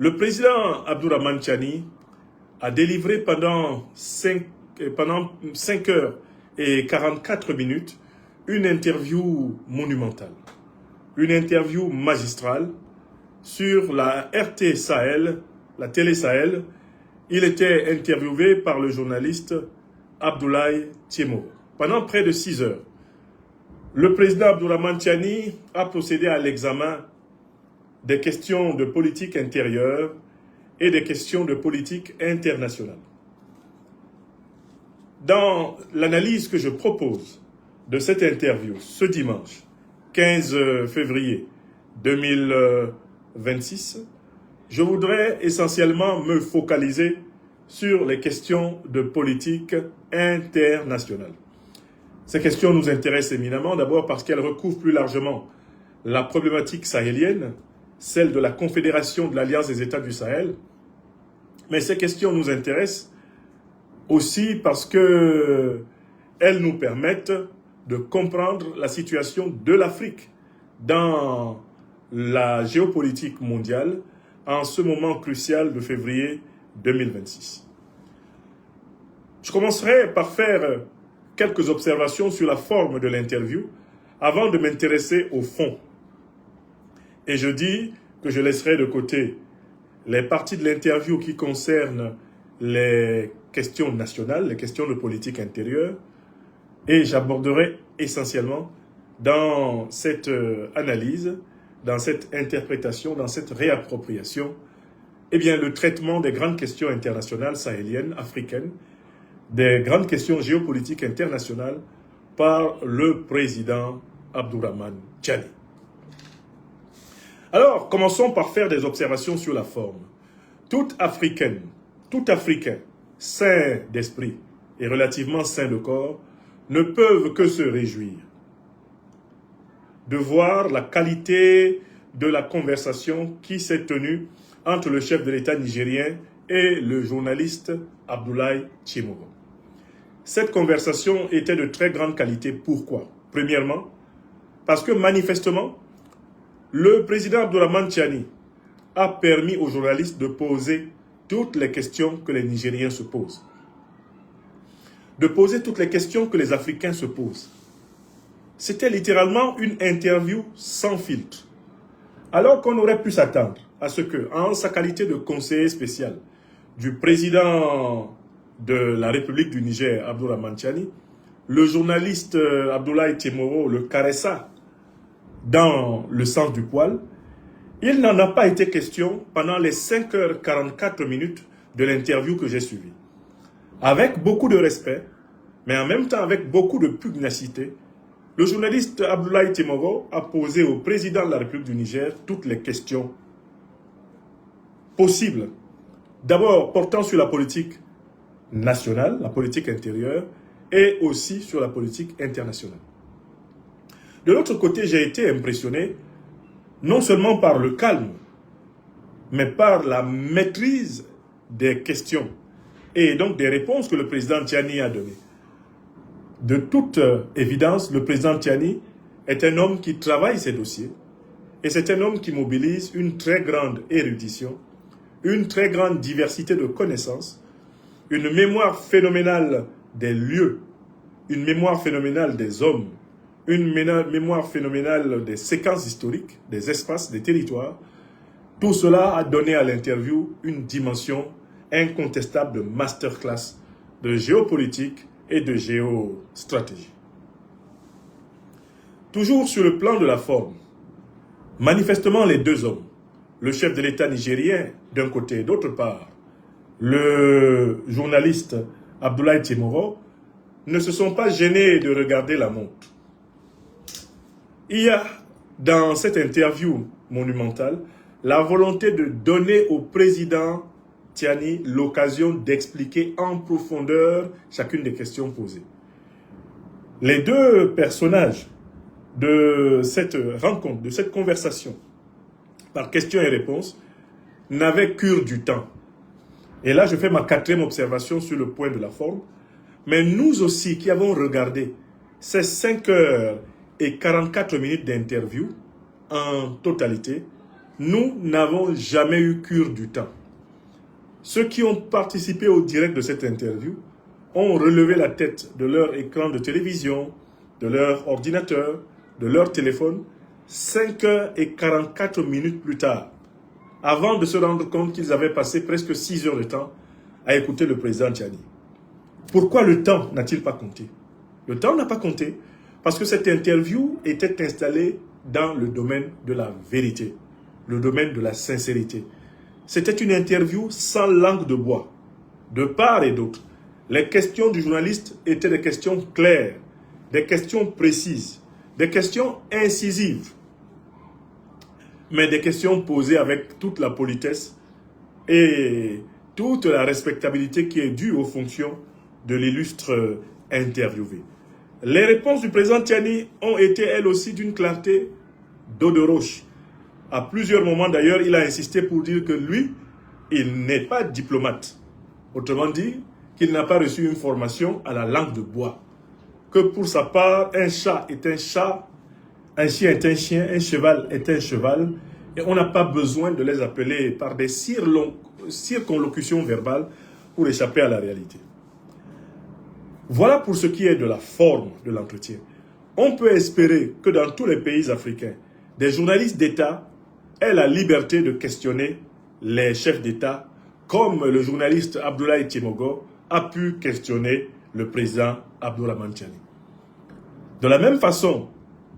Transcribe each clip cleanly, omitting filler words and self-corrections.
Le président Abdourahmane Tchiani a délivré pendant 5 heures et 44 minutes une interview monumentale, une interview magistrale sur la RT Sahel, la télé Sahel. Il était interviewé par le journaliste Abdoulaye Tiemoro. Pendant près de 6 heures, le président Abdourahmane Tchiani a procédé à l'examen des questions de politique intérieure et des questions de politique internationale. Dans l'analyse que je propose de cette interview ce dimanche 15 février 2026, je voudrais essentiellement me focaliser sur les questions de politique internationale. Ces questions nous intéressent éminemment, d'abord parce qu'elles recouvrent plus largement la problématique sahélienne, celle de la Confédération de l'Alliance des États du Sahel. Mais ces questions nous intéressent aussi parce qu'elles nous permettent de comprendre la situation de l'Afrique dans la géopolitique mondiale en ce moment crucial de février 2026. Je commencerai par faire quelques observations sur la forme de l'interview avant de m'intéresser au fond. Et je dis que je laisserai de côté les parties de l'interview qui concernent les questions nationales, les questions de politique intérieure, et j'aborderai essentiellement dans cette analyse, dans cette interprétation, dans cette réappropriation, eh bien, le traitement des grandes questions internationales sahéliennes, africaines, des grandes questions géopolitiques internationales par le président Abdourahmane Tchiani. Alors, commençons par faire des observations sur la forme. Tout Africain sain d'esprit et relativement sain de corps ne peuvent que se réjouir de voir la qualité de la conversation qui s'est tenue entre le chef de l'État nigérien et le journaliste Abdoulaye Tiemoro. Cette conversation était de très grande qualité. Pourquoi? Premièrement, parce que manifestement, le président Abdourahmane Tchiani a permis aux journalistes de poser toutes les questions que les Nigériens se posent. De poser toutes les questions que les Africains se posent. C'était littéralement une interview sans filtre. Alors qu'on aurait pu s'attendre à ce que, en sa qualité de conseiller spécial du président de la République du Niger, Abdourahmane Tchiani, le journaliste Abdoulaye Tiemoro le caressa dans le sens du poil, il n'en a pas été question pendant les 5 heures 44 minutes de l'interview que j'ai suivie. Avec beaucoup de respect, mais en même temps avec beaucoup de pugnacité, le journaliste Abdoulaye Tiemoro a posé au président de la République du Niger toutes les questions possibles. D'abord portant sur la politique nationale, la politique intérieure, et aussi sur la politique internationale. De l'autre côté, j'ai été impressionné non seulement par le calme, mais par la maîtrise des questions et donc des réponses que le président Tchiani a données. De toute évidence, le président Tchiani est un homme qui travaille ses dossiers et c'est un homme qui mobilise une très grande érudition, une très grande diversité de connaissances, une mémoire phénoménale des lieux, une mémoire phénoménale des hommes, une mémoire phénoménale des séquences historiques, des espaces, des territoires. Tout cela a donné à l'interview une dimension incontestable de masterclass de géopolitique et de géostratégie. Toujours sur le plan de la forme, manifestement les deux hommes, le chef de l'État nigérien d'un côté et d'autre part, le journaliste Abdoulaye Tiemoro, ne se sont pas gênés de regarder la montre. Il y a dans cette interview monumentale la volonté de donner au président Tchiani l'occasion d'expliquer en profondeur chacune des questions posées. Les deux personnages de cette rencontre, de cette conversation, par questions et réponses, n'avaient cure du temps. Et là, je fais ma 4e observation sur le point de la forme. Mais nous aussi, qui avons regardé ces 5 heures et 44 minutes d'interview en totalité, nous n'avons jamais eu cure du temps. Ceux qui ont participé au direct de cette interview ont relevé la tête de leur écran de télévision, de leur ordinateur, de leur téléphone, 5h44 plus tard, avant de se rendre compte qu'ils avaient passé presque 6 heures de temps à écouter le président Tchani. Pourquoi le temps n'a-t-il pas compté? Le temps n'a pas compté parce que cette interview était installée dans le domaine de la vérité, le domaine de la sincérité. C'était une interview sans langue de bois, de part et d'autre. Les questions du journaliste étaient des questions claires, des questions précises, des questions incisives, mais des questions posées avec toute la politesse et toute la respectabilité qui est due aux fonctions de l'illustre interviewé. Les réponses du président Tchani ont été elles aussi d'une clarté d'eau de roche. À plusieurs moments d'ailleurs, il a insisté pour dire que lui, il n'est pas diplomate. Autrement dit, qu'il n'a pas reçu une formation à la langue de bois. Que pour sa part, un chat est un chat, un chien est un chien, un cheval est un cheval, et on n'a pas besoin de les appeler par des circonlocutions verbales pour échapper à la réalité. Voilà pour ce qui est de la forme de l'entretien. On peut espérer que dans tous les pays africains, des journalistes d'État aient la liberté de questionner les chefs d'État, comme le journaliste Abdoulaye Tchemogo a pu questionner le président Abdourahmane Tchani. De la même façon,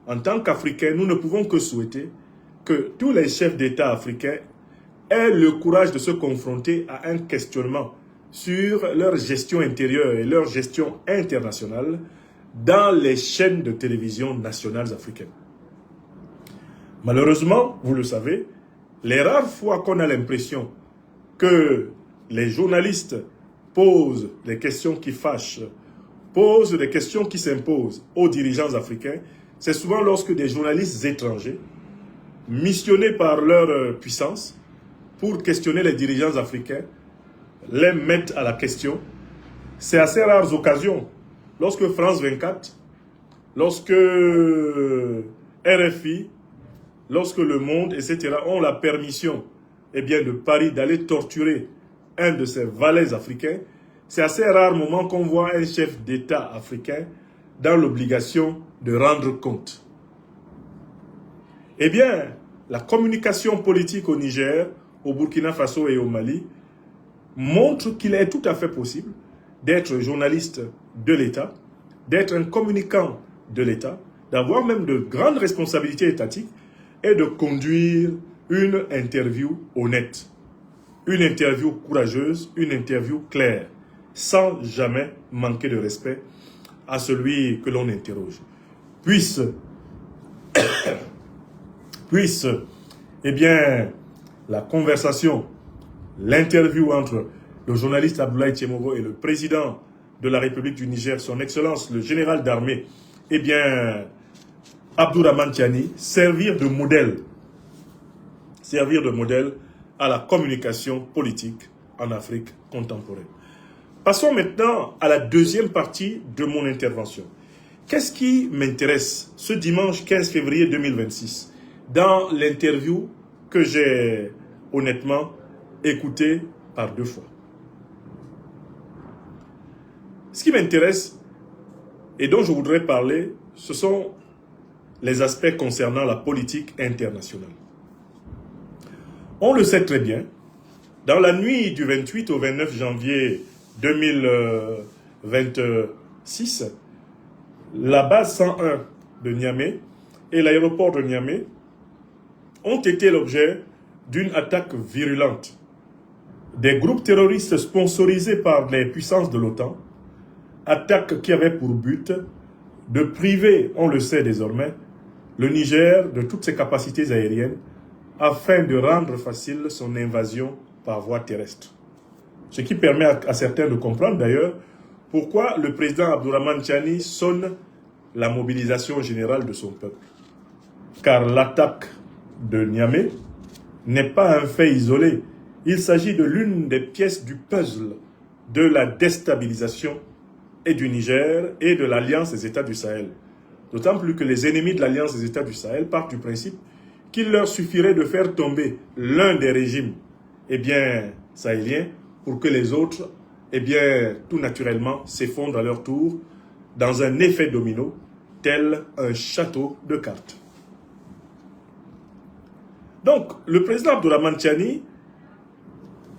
en tant qu'Africains, nous ne pouvons que souhaiter que tous les chefs d'État africains aient le courage de se confronter à un questionnement sur leur gestion intérieure et leur gestion internationale dans les chaînes de télévision nationales africaines. Malheureusement, vous le savez, les rares fois qu'on a l'impression que les journalistes posent des questions qui fâchent, posent des questions qui s'imposent aux dirigeants africains, c'est souvent lorsque des journalistes étrangers, missionnés par leur puissance pour questionner les dirigeants africains, les mettent à la question. C'est à ces rares occasions, lorsque France 24, lorsque RFI, lorsque Le Monde, etc. ont la permission de Paris d'aller torturer un de ces valets africains, c'est à ces rares moments qu'on voit un chef d'État africain dans l'obligation de rendre compte. Eh bien, la communication politique au Niger, au Burkina Faso et au Mali montre qu'il est tout à fait possible d'être journaliste de l'État, d'être un communicant de l'État, d'avoir même de grandes responsabilités étatiques et de conduire une interview honnête, une interview courageuse, une interview claire, sans jamais manquer de respect à celui que l'on interroge. Puisse, la conversation, l'interview entre le journaliste Abdoulaye Tchemogo et le président de la République du Niger, son Excellence, le général d'armée, Abdourahmane Tchani, servir de modèle à la communication politique en Afrique contemporaine. Passons maintenant à la deuxième partie de mon intervention. Qu'est-ce qui m'intéresse ce dimanche 15 février 2026 dans l'interview que j'ai honnêtement écoutée par 2 fois? Ce qui m'intéresse et dont je voudrais parler, ce sont les aspects concernant la politique internationale. On le sait très bien, dans la nuit du 28 au 29 janvier 2026, la base 101 de Niamey et l'aéroport de Niamey ont été l'objet d'une attaque virulente. Des groupes terroristes sponsorisés par les puissances de l'OTAN, attaque qui avait pour but de priver, on le sait désormais, le Niger de toutes ses capacités aériennes afin de rendre facile son invasion par voie terrestre. Ce qui permet à certains de comprendre d'ailleurs pourquoi le président Abdourahmane Tchani sonne la mobilisation générale de son peuple. Car l'attaque de Niamey n'est pas un fait isolé. Il s'agit de l'une des pièces du puzzle de la déstabilisation et du Niger et de l'Alliance des États du Sahel. D'autant plus que les ennemis de l'Alliance des États du Sahel partent du principe qu'il leur suffirait de faire tomber l'un des régimes, eh bien, sahéliens, pour que les autres, eh bien, tout naturellement, s'effondrent à leur tour dans un effet domino, tel un château de cartes. Donc, le président Abdourahmane Tiani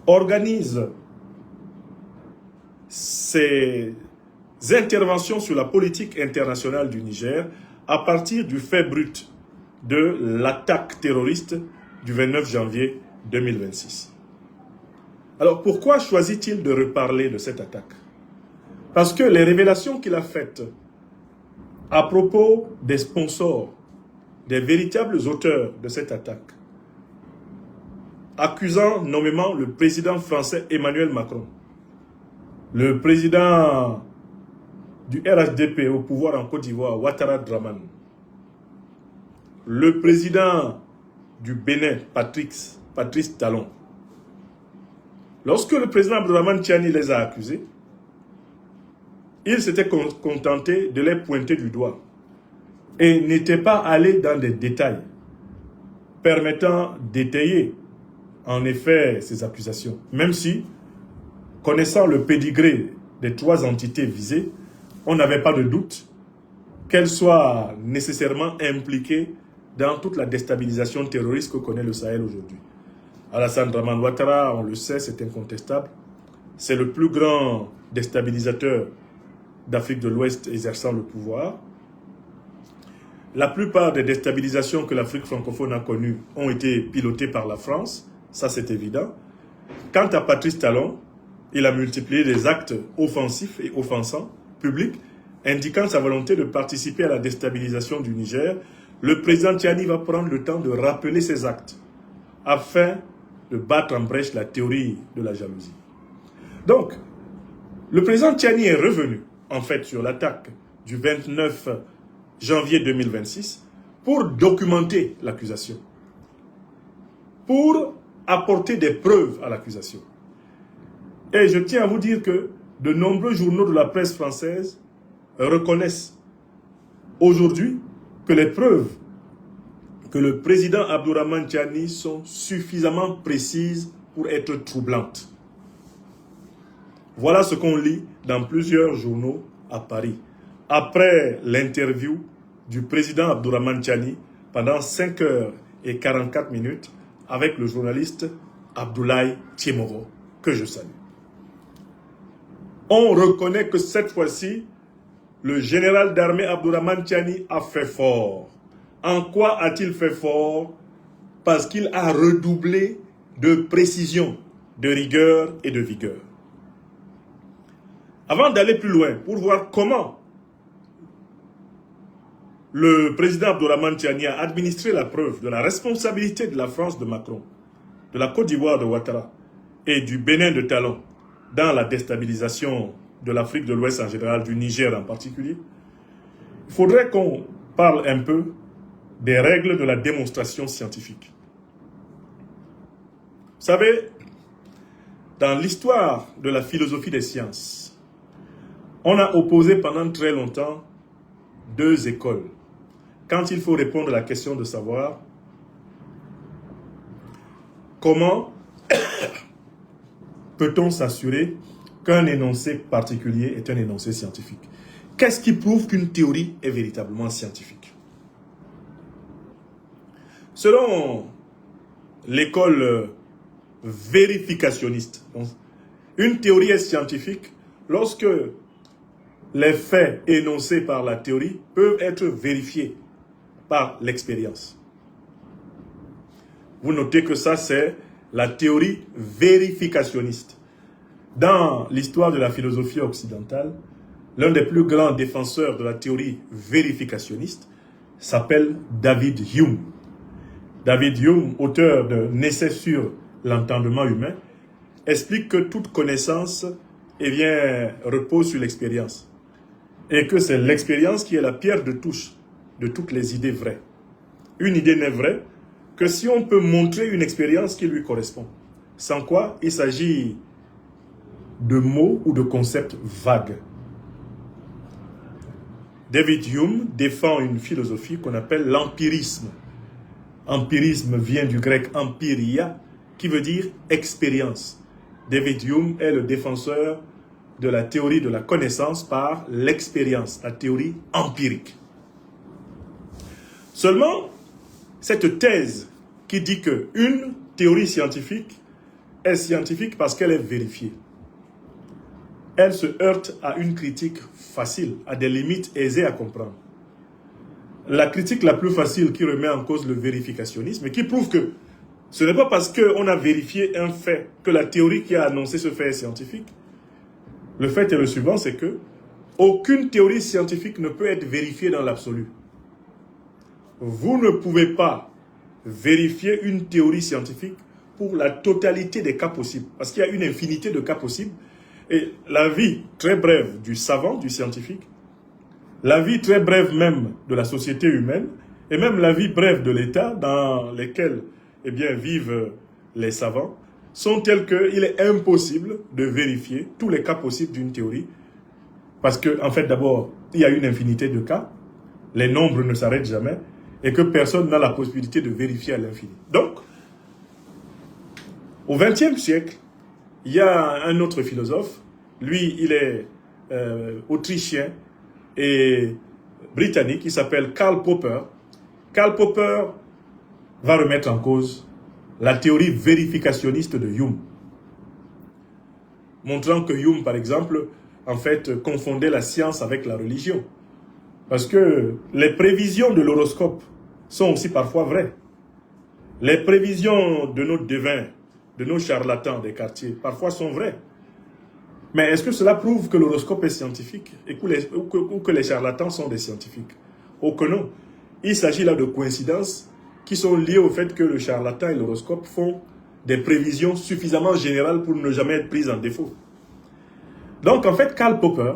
organise ses interventions sur la politique internationale du Niger à partir du fait brut de l'attaque terroriste du 29 janvier 2026. Alors, pourquoi choisit-il de reparler de cette attaque? Parce que les révélations qu'il a faites à propos des sponsors, des véritables auteurs de cette attaque, accusant nommément le président français Emmanuel Macron, le président du RHDP au pouvoir en Côte d'Ivoire, Ouattara Dramane, le président du Bénin, Patrice Talon. Lorsque le président Abdourahmane Tiani les a accusés, il s'était contenté de les pointer du doigt et n'était pas allé dans des détails permettant d'étayer en effet ces accusations. Même si, connaissant le pédigré des trois entités visées, on n'avait pas de doute qu'elles soient nécessairement impliquées dans toute la déstabilisation terroriste que connaît le Sahel aujourd'hui. Alassane Dramane Ouattara, on le sait, c'est incontestable. C'est le plus grand déstabilisateur d'Afrique de l'Ouest exerçant le pouvoir. La plupart des déstabilisations que l'Afrique francophone a connues ont été pilotées par la France, ça c'est évident. Quant à Patrice Talon, il a multiplié des actes offensifs et offensants, publics, indiquant sa volonté de participer à la déstabilisation du Niger. Le président Tiani va prendre le temps de rappeler ces actes afin de battre en brèche la théorie de la jalousie. Donc, le président Tiani est revenu, en fait, sur l'attaque du 29 janvier 2026 pour documenter l'accusation, pour apporter des preuves à l'accusation. Et je tiens à vous dire que de nombreux journaux de la presse française reconnaissent aujourd'hui que les preuves que le président Abdourahmane Tiani sont suffisamment précises pour être troublantes. Voilà ce qu'on lit dans plusieurs journaux à Paris. Après l'interview du président Abdourahmane Tiani pendant 5 heures et 44 minutes avec le journaliste Abdoulaye Tiemoro, que je salue. On reconnaît que cette fois-ci, le général d'armée Abdourahmane Tiani a fait fort. En quoi a-t-il fait fort? Parce qu'il a redoublé de précision, de rigueur et de vigueur. Avant d'aller plus loin, pour voir comment le président Abdourahmane Tiani a administré la preuve de la responsabilité de la France de Macron, de la Côte d'Ivoire de Ouattara et du Bénin de Talon dans la déstabilisation de l'Afrique de l'Ouest en général, du Niger en particulier, il faudrait qu'on parle un peu des règles de la démonstration scientifique. Vous savez, dans l'histoire de la philosophie des sciences, on a opposé pendant très longtemps deux écoles. Quand il faut répondre à la question de savoir comment peut-on s'assurer qu'un énoncé particulier est un énoncé scientifique? Qu'est-ce qui prouve qu'une théorie est véritablement scientifique? Selon l'école vérificationniste, une théorie est scientifique lorsque les faits énoncés par la théorie peuvent être vérifiés par l'expérience. Vous notez que ça, c'est la théorie vérificationniste. Dans l'histoire de la philosophie occidentale, l'un des plus grands défenseurs de la théorie vérificationniste s'appelle David Hume. David Hume, auteur de Essai sur l'entendement humain, explique que toute connaissance repose sur l'expérience. Et que c'est l'expérience qui est la pierre de touche de toutes les idées vraies. Une idée n'est vraie que si on peut montrer une expérience qui lui correspond. Sans quoi, il s'agit de mots ou de concepts vagues. David Hume défend une philosophie qu'on appelle l'empirisme. Empirisme vient du grec empiria, qui veut dire expérience. David Hume est le défenseur de la théorie de la connaissance par l'expérience, la théorie empirique. Seulement, cette thèse qui dit qu'une théorie scientifique est scientifique parce qu'elle est vérifiée, elle se heurte à une critique facile, à des limites aisées à comprendre. La critique la plus facile qui remet en cause le vérificationnisme et qui prouve que ce n'est pas parce qu'on a vérifié un fait que la théorie qui a annoncé ce fait est scientifique. Le fait est le suivant, c'est que aucune théorie scientifique ne peut être vérifiée dans l'absolu. Vous ne pouvez pas vérifier une théorie scientifique pour la totalité des cas possibles, parce qu'il y a une infinité de cas possibles. Et la vie très brève du savant, du scientifique, la vie très brève même de la société humaine, et même la vie brève de l'État dans lequel vivent les savants, sont telles qu'il est impossible de vérifier tous les cas possibles d'une théorie. Parce que, en fait, d'abord, il y a une infinité de cas, les nombres ne s'arrêtent jamais, et que personne n'a la possibilité de vérifier à l'infini. Donc, au XXe siècle, il y a un autre philosophe, lui, il est autrichien et britannique, il s'appelle Karl Popper. Karl Popper va remettre en cause la théorie vérificationniste de Hume, montrant que Hume, par exemple, en fait, confondait la science avec la religion. Parce que les prévisions de l'horoscope sont aussi parfois vraies. Les prévisions de nos devins, de nos charlatans des quartiers, parfois sont vraies. Mais est-ce que cela prouve que l'horoscope est scientifique ou que les charlatans sont des scientifiques? Oh que non. Il s'agit là de coïncidences qui sont liées au fait que le charlatan et l'horoscope font des prévisions suffisamment générales pour ne jamais être prises en défaut. Donc en fait, Karl Popper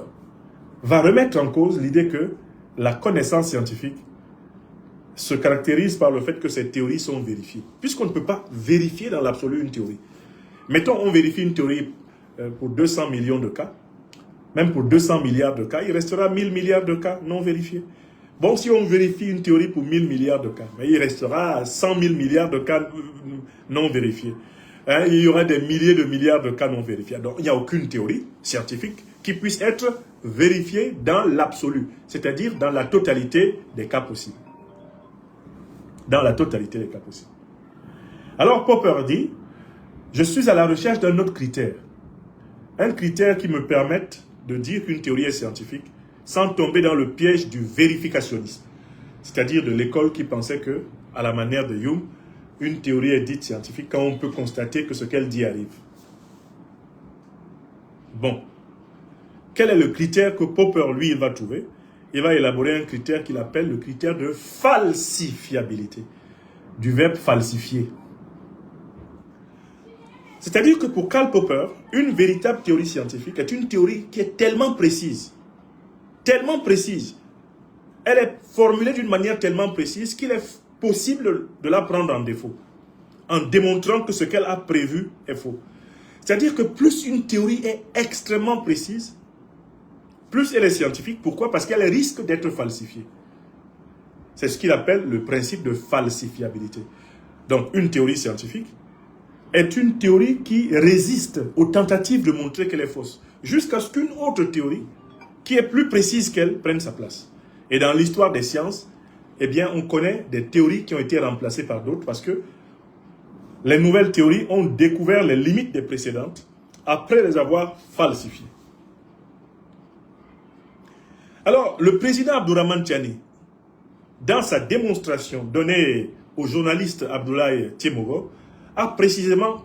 va remettre en cause l'idée que la connaissance scientifique se caractérise par le fait que ces théories sont vérifiées. Puisqu'on ne peut pas vérifier dans l'absolu une théorie. Mettons, on vérifie une théorie pour 200 millions de cas, même pour 200 milliards de cas, il restera 1000 milliards de cas non vérifiés. Bon, si on vérifie une théorie pour 1000 milliards de cas, mais il restera 100 000 milliards de cas non vérifiés. Il y aura des milliers de milliards de cas non vérifiés. Donc, il n'y a aucune théorie scientifique qui puisse être vérifiée dans l'absolu, c'est-à-dire dans la totalité des cas possibles. Dans la totalité des cas possibles. Alors, Popper dit, je suis à la recherche d'un autre critère. Un critère qui me permette de dire qu'une théorie est scientifique sans tomber dans le piège du vérificationnisme. C'est-à-dire de l'école qui pensait que, à la manière de Hume, une théorie est dite scientifique quand on peut constater que ce qu'elle dit arrive. Bon. Quel est le critère que Popper, lui, il va trouver? Il va élaborer un critère qu'il appelle le critère de falsifiabilité. Du verbe falsifier. C'est-à-dire que pour Karl Popper, une véritable théorie scientifique est une théorie qui est tellement précise, elle est formulée d'une manière tellement précise qu'il est possible de la prendre en défaut, en démontrant que ce qu'elle a prévu est faux. C'est-à-dire que plus une théorie est extrêmement précise, plus elle est scientifique. Pourquoi? Parce qu'elle risque d'être falsifiée. C'est ce qu'il appelle le principe de falsifiabilité. Donc une théorie scientifique est une théorie qui résiste aux tentatives de montrer qu'elle est fausse, jusqu'à ce qu'une autre théorie, qui est plus précise qu'elle, prenne sa place. Et dans l'histoire des sciences, on connaît des théories qui ont été remplacées par d'autres, parce que les nouvelles théories ont découvert les limites des précédentes, après les avoir falsifiées. Alors, le président Abdourahmane Tiani, dans sa démonstration donnée au journaliste Abdoulaye Tiemogo, a précisément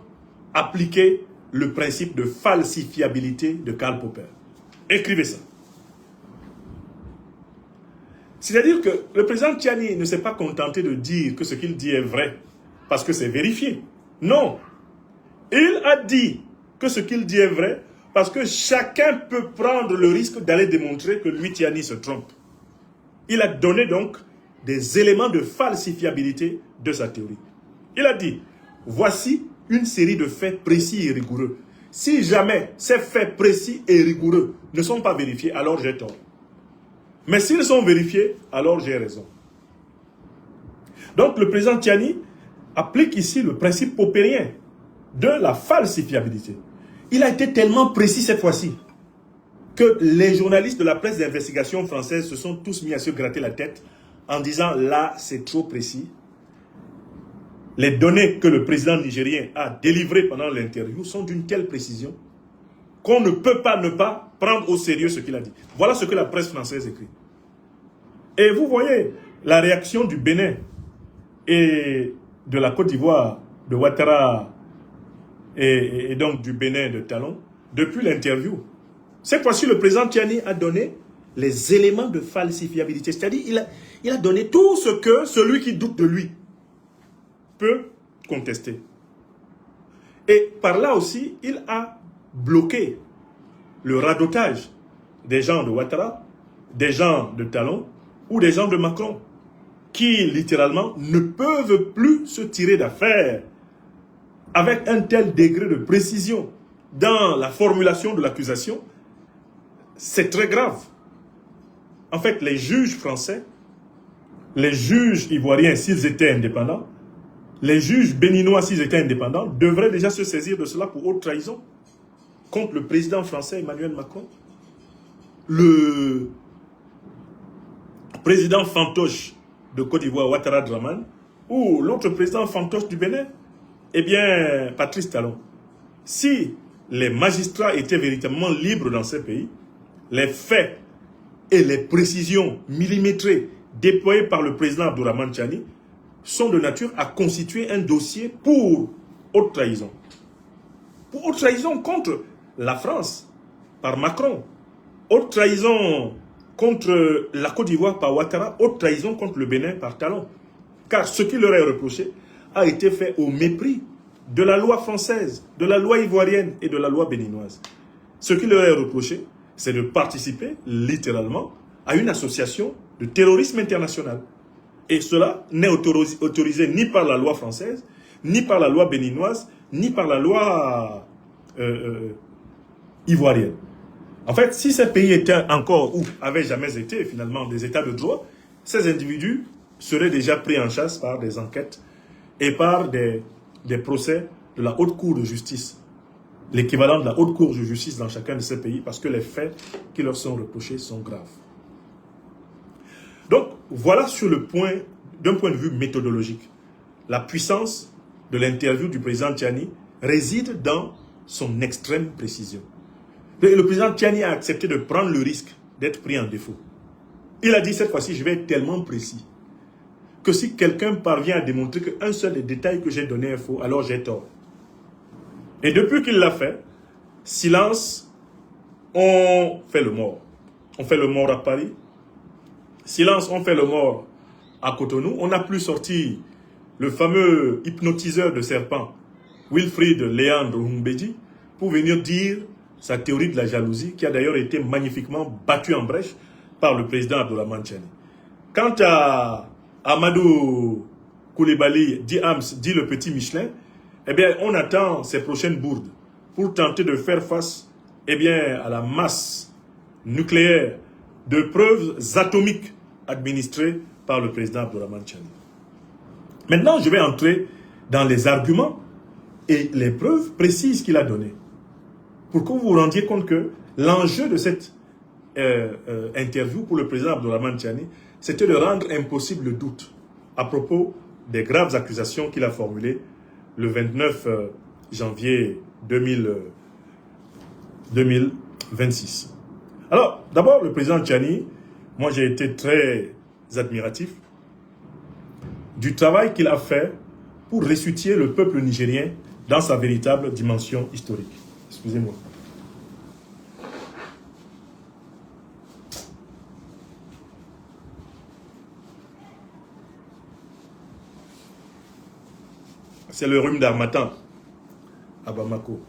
appliqué le principe de falsifiabilité de Karl Popper. Écrivez ça. C'est-à-dire que le président Tiani ne s'est pas contenté de dire que ce qu'il dit est vrai, parce que c'est vérifié. Non. Il a dit que ce qu'il dit est vrai, parce que chacun peut prendre le risque d'aller démontrer que lui, Tiani, se trompe. Il a donné donc des éléments de falsifiabilité de sa théorie. Il a dit, voici une série de faits précis et rigoureux. Si jamais ces faits précis et rigoureux ne sont pas vérifiés, alors j'ai tort. Mais s'ils sont vérifiés, alors j'ai raison. Donc le président Tiani applique ici le principe popérien de la falsifiabilité. Il a été tellement précis cette fois-ci que les journalistes de la presse d'investigation française se sont tous mis à se gratter la tête en disant là c'est trop précis. Les données que le président nigérien a délivrées pendant l'interview sont d'une telle précision qu'on ne peut pas ne pas prendre au sérieux ce qu'il a dit. Voilà ce que la presse française écrit. Et vous voyez la réaction du Bénin et de la Côte d'Ivoire, de Ouattara et donc du Bénin de Talon, depuis l'interview. Cette fois-ci, le président Tiani a donné les éléments de falsifiabilité. C'est-à-dire, il a donné tout ce que celui qui doute de lui peut contester. Et par là aussi, il a bloqué le radotage des gens de Ouattara, des gens de Talon ou des gens de Macron, qui littéralement ne peuvent plus se tirer d'affaire avec un tel degré de précision dans la formulation de l'accusation. C'est très grave. En fait, les juges français, les juges ivoiriens, s'ils étaient indépendants, les juges béninois, s'ils étaient indépendants, devraient déjà se saisir de cela pour haute trahison contre le président français Emmanuel Macron. Le président fantoche de Côte d'Ivoire, Ouattara Draman, ou l'autre président fantoche du Bénin, eh bien, Patrice Talon. Si les magistrats étaient véritablement libres dans ces pays, les faits et les précisions millimétrées déployées par le président Abdourahmane Tiani sont de nature à constituer un dossier pour haute trahison. Pour haute trahison contre la France par Macron, haute trahison contre la Côte d'Ivoire par Ouattara, haute trahison contre le Bénin par Talon. Car ce qui leur est reproché a été fait au mépris de la loi française, de la loi ivoirienne et de la loi béninoise. Ce qui leur est reproché, c'est de participer littéralement à une association de terrorisme international. Et cela n'est autorisé ni par la loi française, ni par la loi béninoise, ni par la loi ivoirienne. En fait, si ces pays étaient encore ou avaient jamais été finalement des états de droit, ces individus seraient déjà pris en chasse par des enquêtes et par des procès de la haute cour de justice. L'équivalent de la haute cour de justice dans chacun de ces pays, parce que les faits qui leur sont reprochés sont graves. Donc, voilà sur le point, d'un point de vue méthodologique, la puissance de l'interview du président Tiani réside dans son extrême précision. Le président Tiani a accepté de prendre le risque d'être pris en défaut. Il a dit cette fois-ci, je vais être tellement précis que si quelqu'un parvient à démontrer qu'un seul des détails que j'ai donné est faux, alors j'ai tort. Et depuis qu'il l'a fait, silence, on fait le mort. On fait le mort à Paris. Silence, on fait le mort à Cotonou. On n'a plus sorti le fameux hypnotiseur de serpent, Wilfried Léandre Humbedi, pour venir dire sa théorie de la jalousie, qui a d'ailleurs été magnifiquement battue en brèche par le président Abdourahmane Tiani. Quant à Amadou Koulibaly, dit Hams, dit le petit Michelin, eh bien, on attend ses prochaines bourdes pour tenter de faire face, eh bien, à la masse nucléaire de preuves atomiques administrées par le président Abdourahmane Tiani. Maintenant, je vais entrer dans les arguments et les preuves précises qu'il a données, pour que vous vous rendiez compte que l'enjeu de cette interview pour le président Abdourahmane Tiani, c'était de rendre impossible le doute à propos des graves accusations qu'il a formulées le 29 janvier 2026. Alors, d'abord, le président Tiani, moi j'ai été très admiratif du travail qu'il a fait pour ressusciter le peuple nigérien dans sa véritable dimension historique. Excusez-moi. C'est le rhume d'Harmattan à Bamako.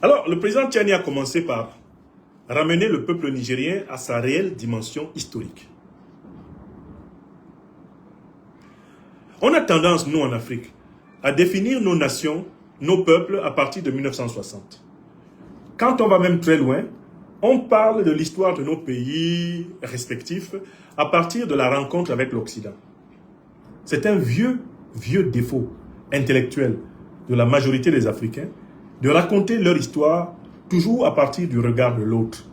Alors, le président Tiani a commencé par ramener le peuple nigérien à sa réelle dimension historique. On a tendance, nous en Afrique, à définir nos nations, nos peuples à partir de 1960. Quand on va même très loin, on parle de l'histoire de nos pays respectifs à partir de la rencontre avec l'Occident. C'est un vieux défaut intellectuel de la majorité des Africains de raconter leur histoire toujours à partir du regard de l'autre,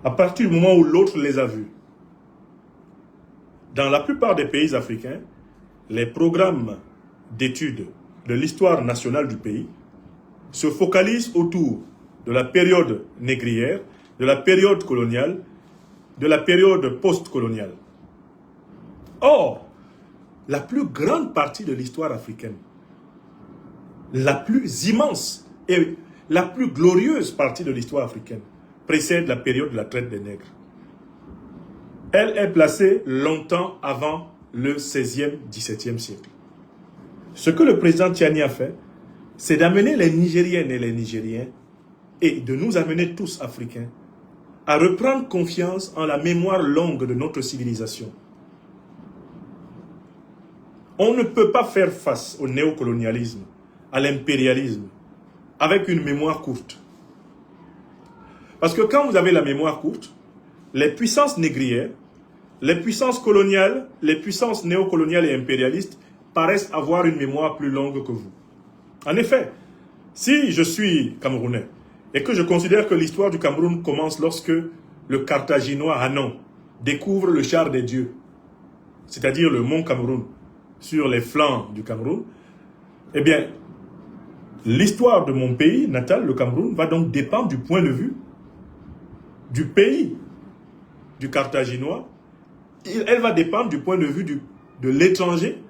à partir du moment où l'autre les a vus. Dans la plupart des pays africains, les programmes d'études de l'histoire nationale du pays se focalisent autour de la période négrière, de la période coloniale, de la période post-coloniale. Or, la plus grande partie de l'histoire africaine, la plus immense et la plus glorieuse partie de l'histoire africaine précède la période de la traite des nègres. Elle est placée longtemps avant le 16e, 17e siècle. Ce que le président Tiani a fait, c'est d'amener les Nigériennes et les Nigériens, et de nous amener tous Africains, à reprendre confiance en la mémoire longue de notre civilisation. On ne peut pas faire face au néocolonialisme, à l'impérialisme, avec une mémoire courte. Parce que quand vous avez la mémoire courte, les puissances négrières, les puissances coloniales, les puissances néocoloniales et impérialistes paraissent avoir une mémoire plus longue que vous. En effet, si je suis Camerounais et que je considère que l'histoire du Cameroun commence lorsque le Carthaginois Hanon découvre le char des dieux, c'est-à-dire le mont Cameroun, sur les flancs du Cameroun, eh bien, l'histoire de mon pays natal, le Cameroun, va donc dépendre du point de vue du pays du Carthaginois. Elle va dépendre du point de vue de l'étranger,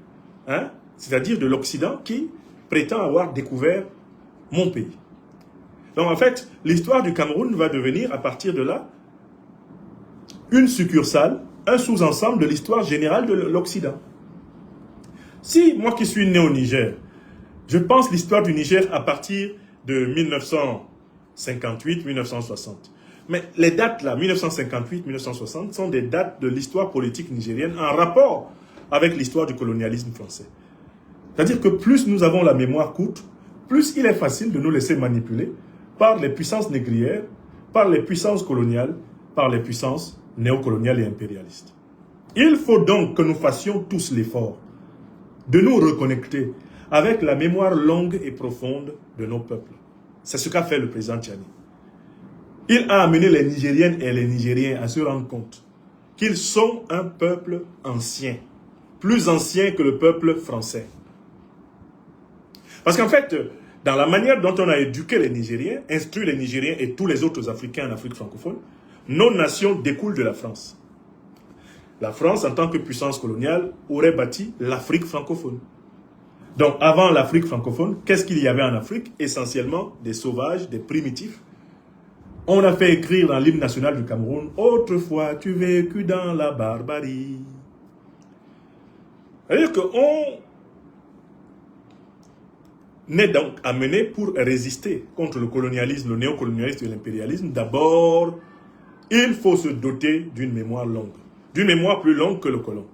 hein, c'est-à-dire de l'Occident, qui prétend avoir découvert mon pays. Donc en fait, l'histoire du Cameroun va devenir, à partir de là, une succursale, un sous-ensemble de l'histoire générale de l'Occident. Si, moi qui suis né au Niger, je pense l'histoire du Niger à partir de 1958-1960. Mais les dates là, 1958-1960, sont des dates de l'histoire politique nigérienne en rapport avec l'histoire du colonialisme français. C'est-à-dire que plus nous avons la mémoire courte, plus il est facile de nous laisser manipuler par les puissances négrières, par les puissances coloniales, par les puissances néocoloniales et impérialistes. Il faut donc que nous fassions tous l'effort de nous reconnecter avec la mémoire longue et profonde de nos peuples. C'est ce qu'a fait le président Tiani. Il a amené les Nigériennes et les Nigériens à se rendre compte qu'ils sont un peuple ancien, plus ancien que le peuple français. Parce qu'en fait, dans la manière dont on a éduqué les Nigériens, instruit les Nigériens et tous les autres Africains en Afrique francophone, nos nations découlent de la France. La France, en tant que puissance coloniale, aurait bâti l'Afrique francophone. Donc, avant l'Afrique francophone, qu'est-ce qu'il y avait en Afrique? Essentiellement des sauvages, des primitifs. On a fait écrire dans l'hymne national du Cameroun, « Autrefois, tu vécus dans la barbarie ». C'est-à-dire qu'on est donc amené pour résister contre le colonialisme, le néocolonialisme et l'impérialisme. D'abord, il faut se doter d'une mémoire longue, d'une mémoire plus longue que le colon.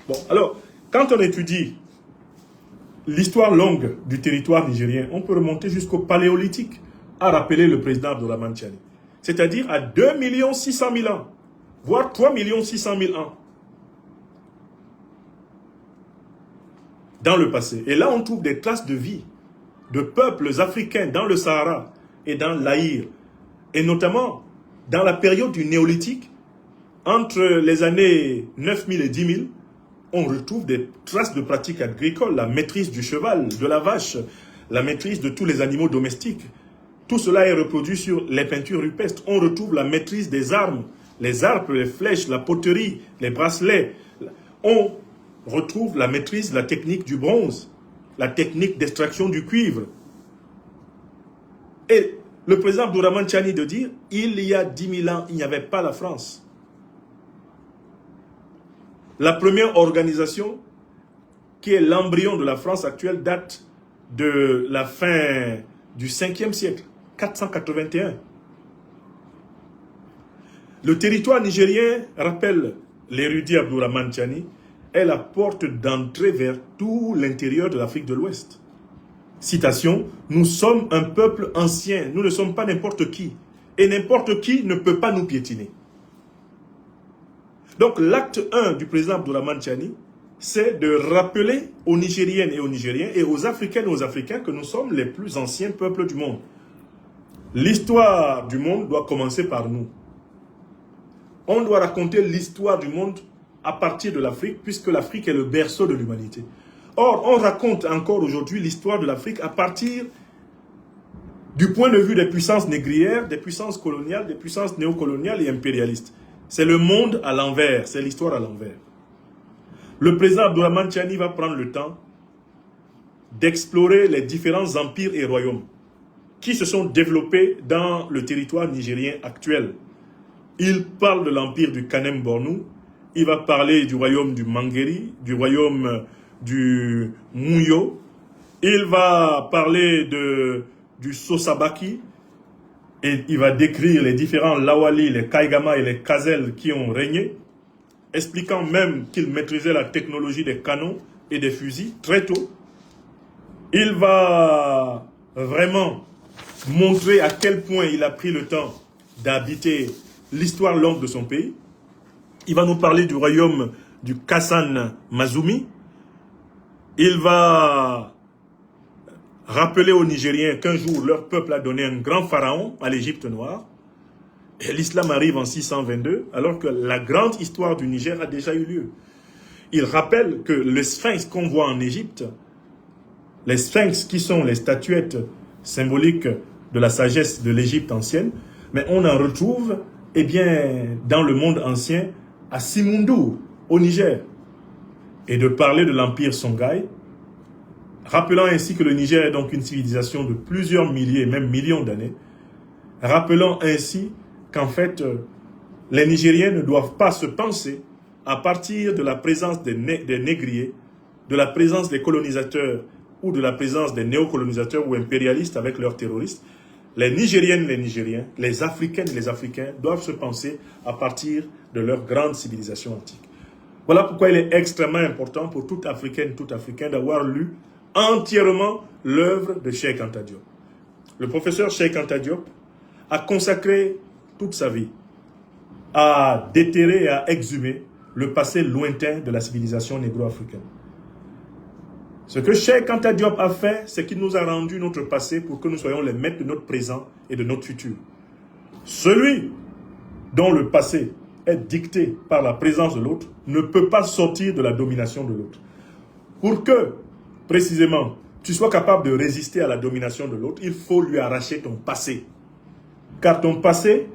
Bon, alors, quand on étudie l'histoire longue du territoire nigérien, on peut remonter jusqu'au Paléolithique, a rappelé le président Abdourahmane Tiani. C'est-à-dire à 2 600 000 ans, voire 3 600 000 ans dans le passé. Et là, on trouve des traces de vie de peuples africains dans le Sahara et dans l'Aïr, et notamment dans la période du néolithique, entre les années 9000 et 10 000, on retrouve des traces de pratiques agricoles, la maîtrise du cheval, de la vache, la maîtrise de tous les animaux domestiques. Tout cela est reproduit sur les peintures rupestres. On retrouve la maîtrise des armes, les arcs, les flèches, la poterie, les bracelets. On retrouve la maîtrise, la technique du bronze, la technique d'extraction du cuivre. Et le président Abdourahmane Tiani de dire, il y a 10 000 ans, il n'y avait pas la France. La première organisation, qui est l'embryon de la France actuelle, date de la fin du 5e siècle. 481. Le territoire nigérien, rappelle l'érudit Abdourahmane Tiani, est la porte d'entrée vers tout l'intérieur de l'Afrique de l'Ouest. Citation, nous sommes un peuple ancien, nous ne sommes pas n'importe qui, et n'importe qui ne peut pas nous piétiner. Donc l'acte 1 du président Abdourahmane Tiani, c'est de rappeler aux Nigériennes et aux Nigériens et aux Africaines et aux Africains que nous sommes les plus anciens peuples du monde. L'histoire du monde doit commencer par nous. On doit raconter l'histoire du monde à partir de l'Afrique, puisque l'Afrique est le berceau de l'humanité. Or, on raconte encore aujourd'hui l'histoire de l'Afrique à partir du point de vue des puissances négrières, des puissances coloniales, des puissances néocoloniales et impérialistes. C'est le monde à l'envers, c'est l'histoire à l'envers. Le président Abdourahmane Tiani va prendre le temps d'explorer les différents empires et royaumes qui se sont développés dans le territoire nigérien actuel. Il parle de l'empire du Kanem Bornou, il va parler du royaume du Mangeri, du royaume du Mouyo, il va parler du Sosabaki, et il va décrire les différents Lawali, les Kaigama et les Kazel qui ont régné, expliquant même qu'il maîtrisait la technologie des canons et des fusils très tôt. Il va vraiment montrer à quel point il a pris le temps d'habiter l'histoire longue de son pays. Il va nous parler du royaume du Kassan Mazumi. Il va rappeler aux Nigériens qu'un jour leur peuple a donné un grand pharaon à l'Égypte noire. Et l'islam arrive en 622, alors que la grande histoire du Niger a déjà eu lieu. Il rappelle que le sphinx qu'on voit en Égypte, les sphinx qui sont les statuettes symboliques de la sagesse de l'Égypte ancienne, mais on en retrouve dans le monde ancien à Simundou, au Niger. Et de parler de l'empire Songhai, rappelant ainsi que le Niger est donc une civilisation de plusieurs milliers, même millions d'années, rappelant ainsi qu'en fait, les Nigériens ne doivent pas se penser à partir de la présence des négriers, de la présence des colonisateurs ou de la présence des néocolonisateurs ou impérialistes avec leurs terroristes. Les Nigériennes, les Nigériens, les Africaines et les Africains doivent se penser à partir de leur grande civilisation antique. Voilà pourquoi il est extrêmement important pour toute Africaine, tout Africain d'avoir lu entièrement l'œuvre de Cheikh Anta Diop. Le professeur Cheikh Anta Diop a consacré toute sa vie à déterrer et à exhumer le passé lointain de la civilisation négro-africaine. Ce que Cheikh Anta Diop a fait, c'est qu'il nous a rendu notre passé pour que nous soyons les maîtres de notre présent et de notre futur. Celui dont le passé est dicté par la présence de l'autre ne peut pas sortir de la domination de l'autre. Pour que, précisément, tu sois capable de résister à la domination de l'autre, il faut lui arracher ton passé. Car ton passé,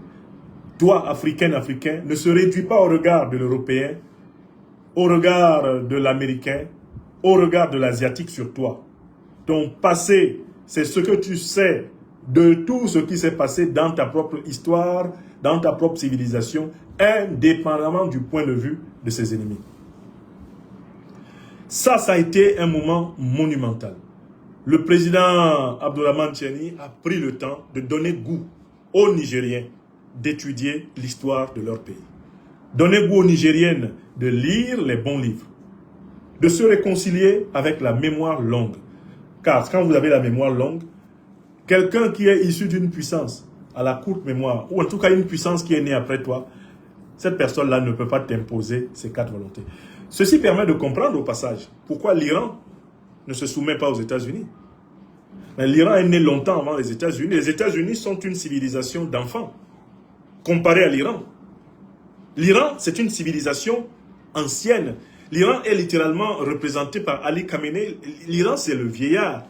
toi, Africain, Africain, ne se réduit pas au regard de l'Européen, au regard de l'Américain, au regard de l'Asiatique sur toi. Ton passé, c'est ce que tu sais de tout ce qui s'est passé dans ta propre histoire, dans ta propre civilisation, indépendamment du point de vue de ses ennemis. Ça a été un moment monumental. Le président Abdourahmane Tiani a pris le temps de donner goût aux Nigériens d'étudier l'histoire de leur pays. Donner goût aux Nigériennes de lire les bons livres, de se réconcilier avec la mémoire longue. Car quand vous avez la mémoire longue, quelqu'un qui est issu d'une puissance à la courte mémoire, ou en tout cas une puissance qui est née après toi, cette personne-là ne peut pas t'imposer ses 4 volontés. Ceci permet de comprendre au passage pourquoi l'Iran ne se soumet pas aux États-Unis. L'Iran est né longtemps avant les États-Unis. Les États-Unis sont une civilisation d'enfants comparée à l'Iran. L'Iran, c'est une civilisation ancienne. L'Iran est littéralement représenté par Ali Khamenei. L'Iran, c'est le vieillard.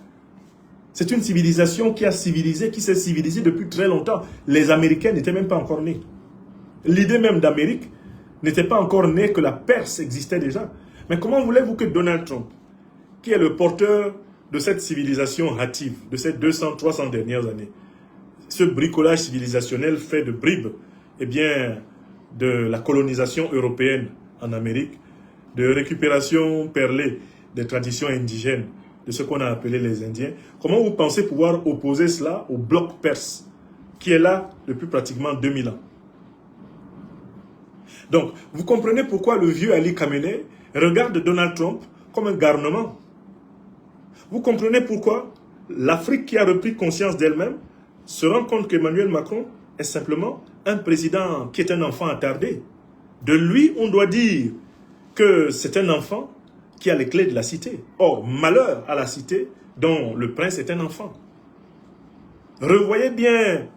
C'est une civilisation qui s'est civilisée depuis très longtemps. Les Américains n'étaient même pas encore nés. L'idée même d'Amérique n'était pas encore née, que la Perse existait déjà. Mais comment voulez-vous que Donald Trump, qui est le porteur de cette civilisation hâtive, de ces 200-300 dernières années, ce bricolage civilisationnel fait de bribes, de la colonisation européenne en Amérique, de récupération perlée des traditions indigènes, de ce qu'on a appelé les Indiens, comment vous pensez pouvoir opposer cela au bloc perse, qui est là depuis pratiquement 2000 ans? Donc, vous comprenez pourquoi le vieux Ali Khamenei regarde Donald Trump comme un garnement. Vous comprenez pourquoi l'Afrique, qui a repris conscience d'elle-même, se rend compte qu'Emmanuel Macron est simplement un président qui est un enfant attardé. De lui, on doit dire que c'est un enfant qui a les clés de la cité. Or, malheur à la cité dont le prince est un enfant. Revoyez bien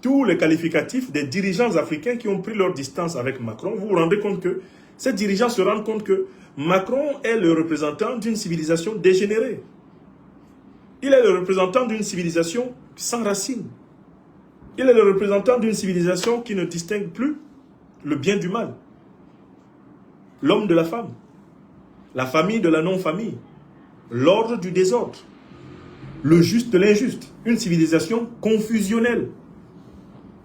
tous les qualificatifs des dirigeants africains qui ont pris leur distance avec Macron. Vous vous rendez compte que ces dirigeants se rendent compte que Macron est le représentant d'une civilisation dégénérée. Il est le représentant d'une civilisation sans racines. Il est le représentant d'une civilisation qui ne distingue plus le bien du mal, l'homme de la femme, la famille de la non-famille, l'ordre du désordre, le juste de l'injuste. Une civilisation confusionnelle,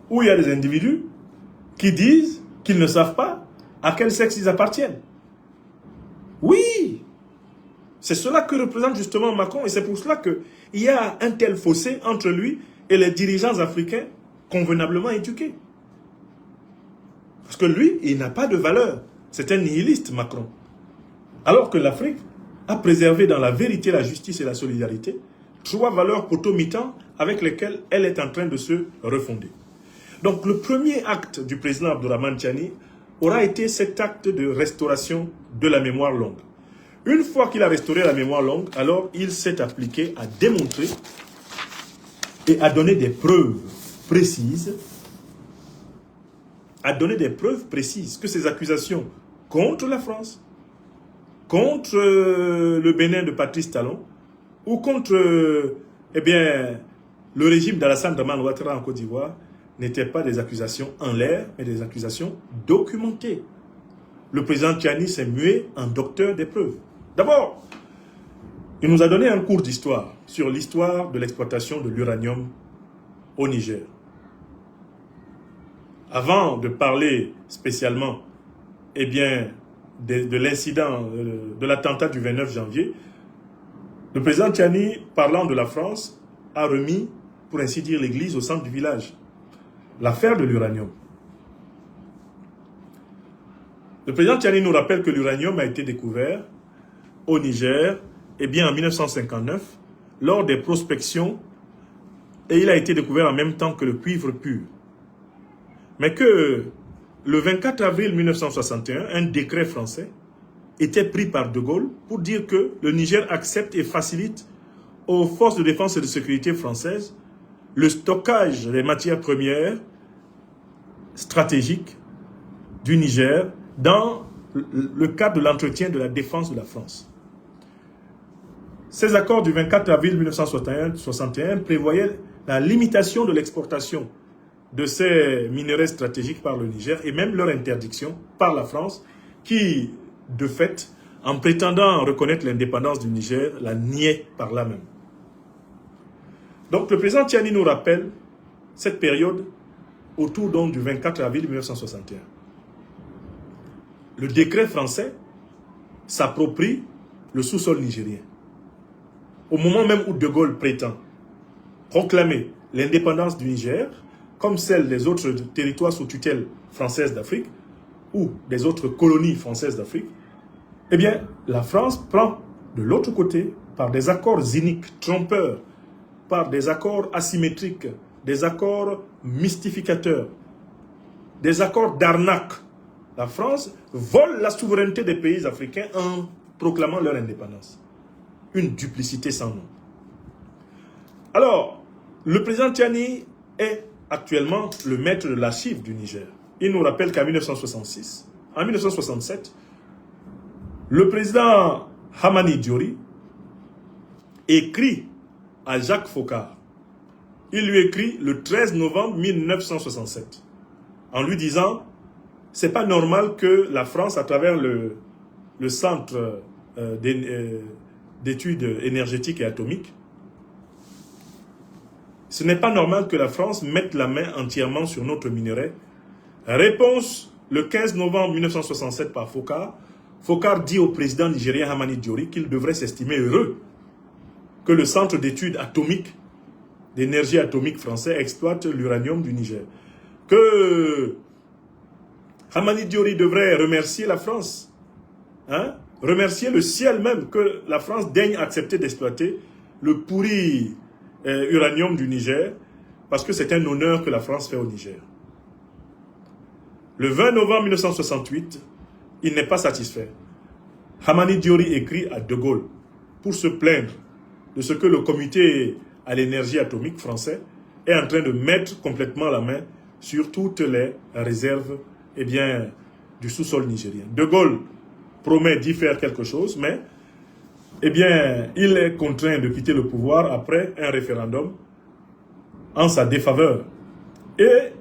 où il y a des individus qui disent qu'ils ne savent pas à quel sexe ils appartiennent. Oui, c'est cela que représente justement Macron, et c'est pour cela qu'il y a un tel fossé entre lui et les dirigeants africains convenablement éduqués. Parce que lui, il n'a pas de valeur. C'est un nihiliste, Macron. Alors que l'Afrique a préservé dans la vérité, la justice et la solidarité 3 valeurs potomitantes avec lesquelles elle est en train de se refonder. Donc le premier acte du président Abdourahmane Tiani aura été cet acte de restauration de la mémoire longue. Une fois qu'il a restauré la mémoire longue, alors il s'est appliqué à démontrer et à donner des preuves précises, que ces accusations contre la France, contre le Bénin de Patrice Talon, ou contre le régime d'Alassane Dramane Ouattara en Côte d'Ivoire, n'étaient pas des accusations en l'air, mais des accusations documentées. Le président Tiani s'est mué en docteur des preuves. D'abord, il nous a donné un cours d'histoire sur l'histoire de l'exploitation de l'uranium au Niger. Avant de parler spécialement de l'incident, de l'attentat du 29 janvier, le président Tiani, parlant de la France, a remis, pour ainsi dire, l'église au centre du village. L'affaire de l'uranium. Le président Tiani nous rappelle que l'uranium a été découvert au Niger en 1959 lors des prospections, et il a été découvert en même temps que le cuivre pur. Mais que le 24 avril 1961, un décret français était pris par De Gaulle pour dire que le Niger accepte et facilite aux forces de défense et de sécurité françaises le stockage des matières premières stratégiques du Niger dans le cadre de l'entretien de la défense de la France. Ces accords du 24 avril 1961 prévoyaient la limitation de l'exportation de ces minerais stratégiques par le Niger et même leur interdiction par la France qui, de fait, en prétendant reconnaître l'indépendance du Niger, la niait par là même. Donc le président Tiani nous rappelle cette période autour donc du 24 avril 1961. Le décret français s'approprie le sous-sol nigérien. Au moment même où De Gaulle prétend proclamer l'indépendance du Niger, comme celle des autres territoires sous tutelle française d'Afrique, ou des autres colonies françaises d'Afrique, la France prend de l'autre côté, par des accords iniques, trompeurs, par des accords asymétriques, des accords mystificateurs, des accords d'arnaque. La France vole la souveraineté des pays africains en proclamant leur indépendance. Une duplicité sans nom. Alors, le président Tiani est actuellement le maître de l'archive du Niger. Il nous rappelle qu'en 1967, le président Hamani Diori écrit à Jacques Foccart. Il lui écrit le 13 novembre 1967 en lui disant « C'est pas normal que la France, à travers le centre d'études énergétiques et atomiques, ce n'est pas normal que la France mette la main entièrement sur notre minerai. » Réponse le 15 novembre 1967 par Foccart. Foccart dit au président nigérien Hamani Diori qu'il devrait s'estimer heureux que le centre d'études atomiques, d'énergie atomique français exploite l'uranium du Niger. Que Hamani Diori devrait remercier la France, remercier le ciel même que la France daigne accepter d'exploiter le pourri uranium du Niger, parce que c'est un honneur que la France fait au Niger. Le 20 novembre 1968, il n'est pas satisfait. Hamani Diori écrit à De Gaulle pour se plaindre de ce que le comité à l'énergie atomique français est en train de mettre complètement la main sur toutes les réserves du sous-sol nigérien. De Gaulle promet d'y faire quelque chose, mais il est contraint de quitter le pouvoir après un référendum en sa défaveur. Et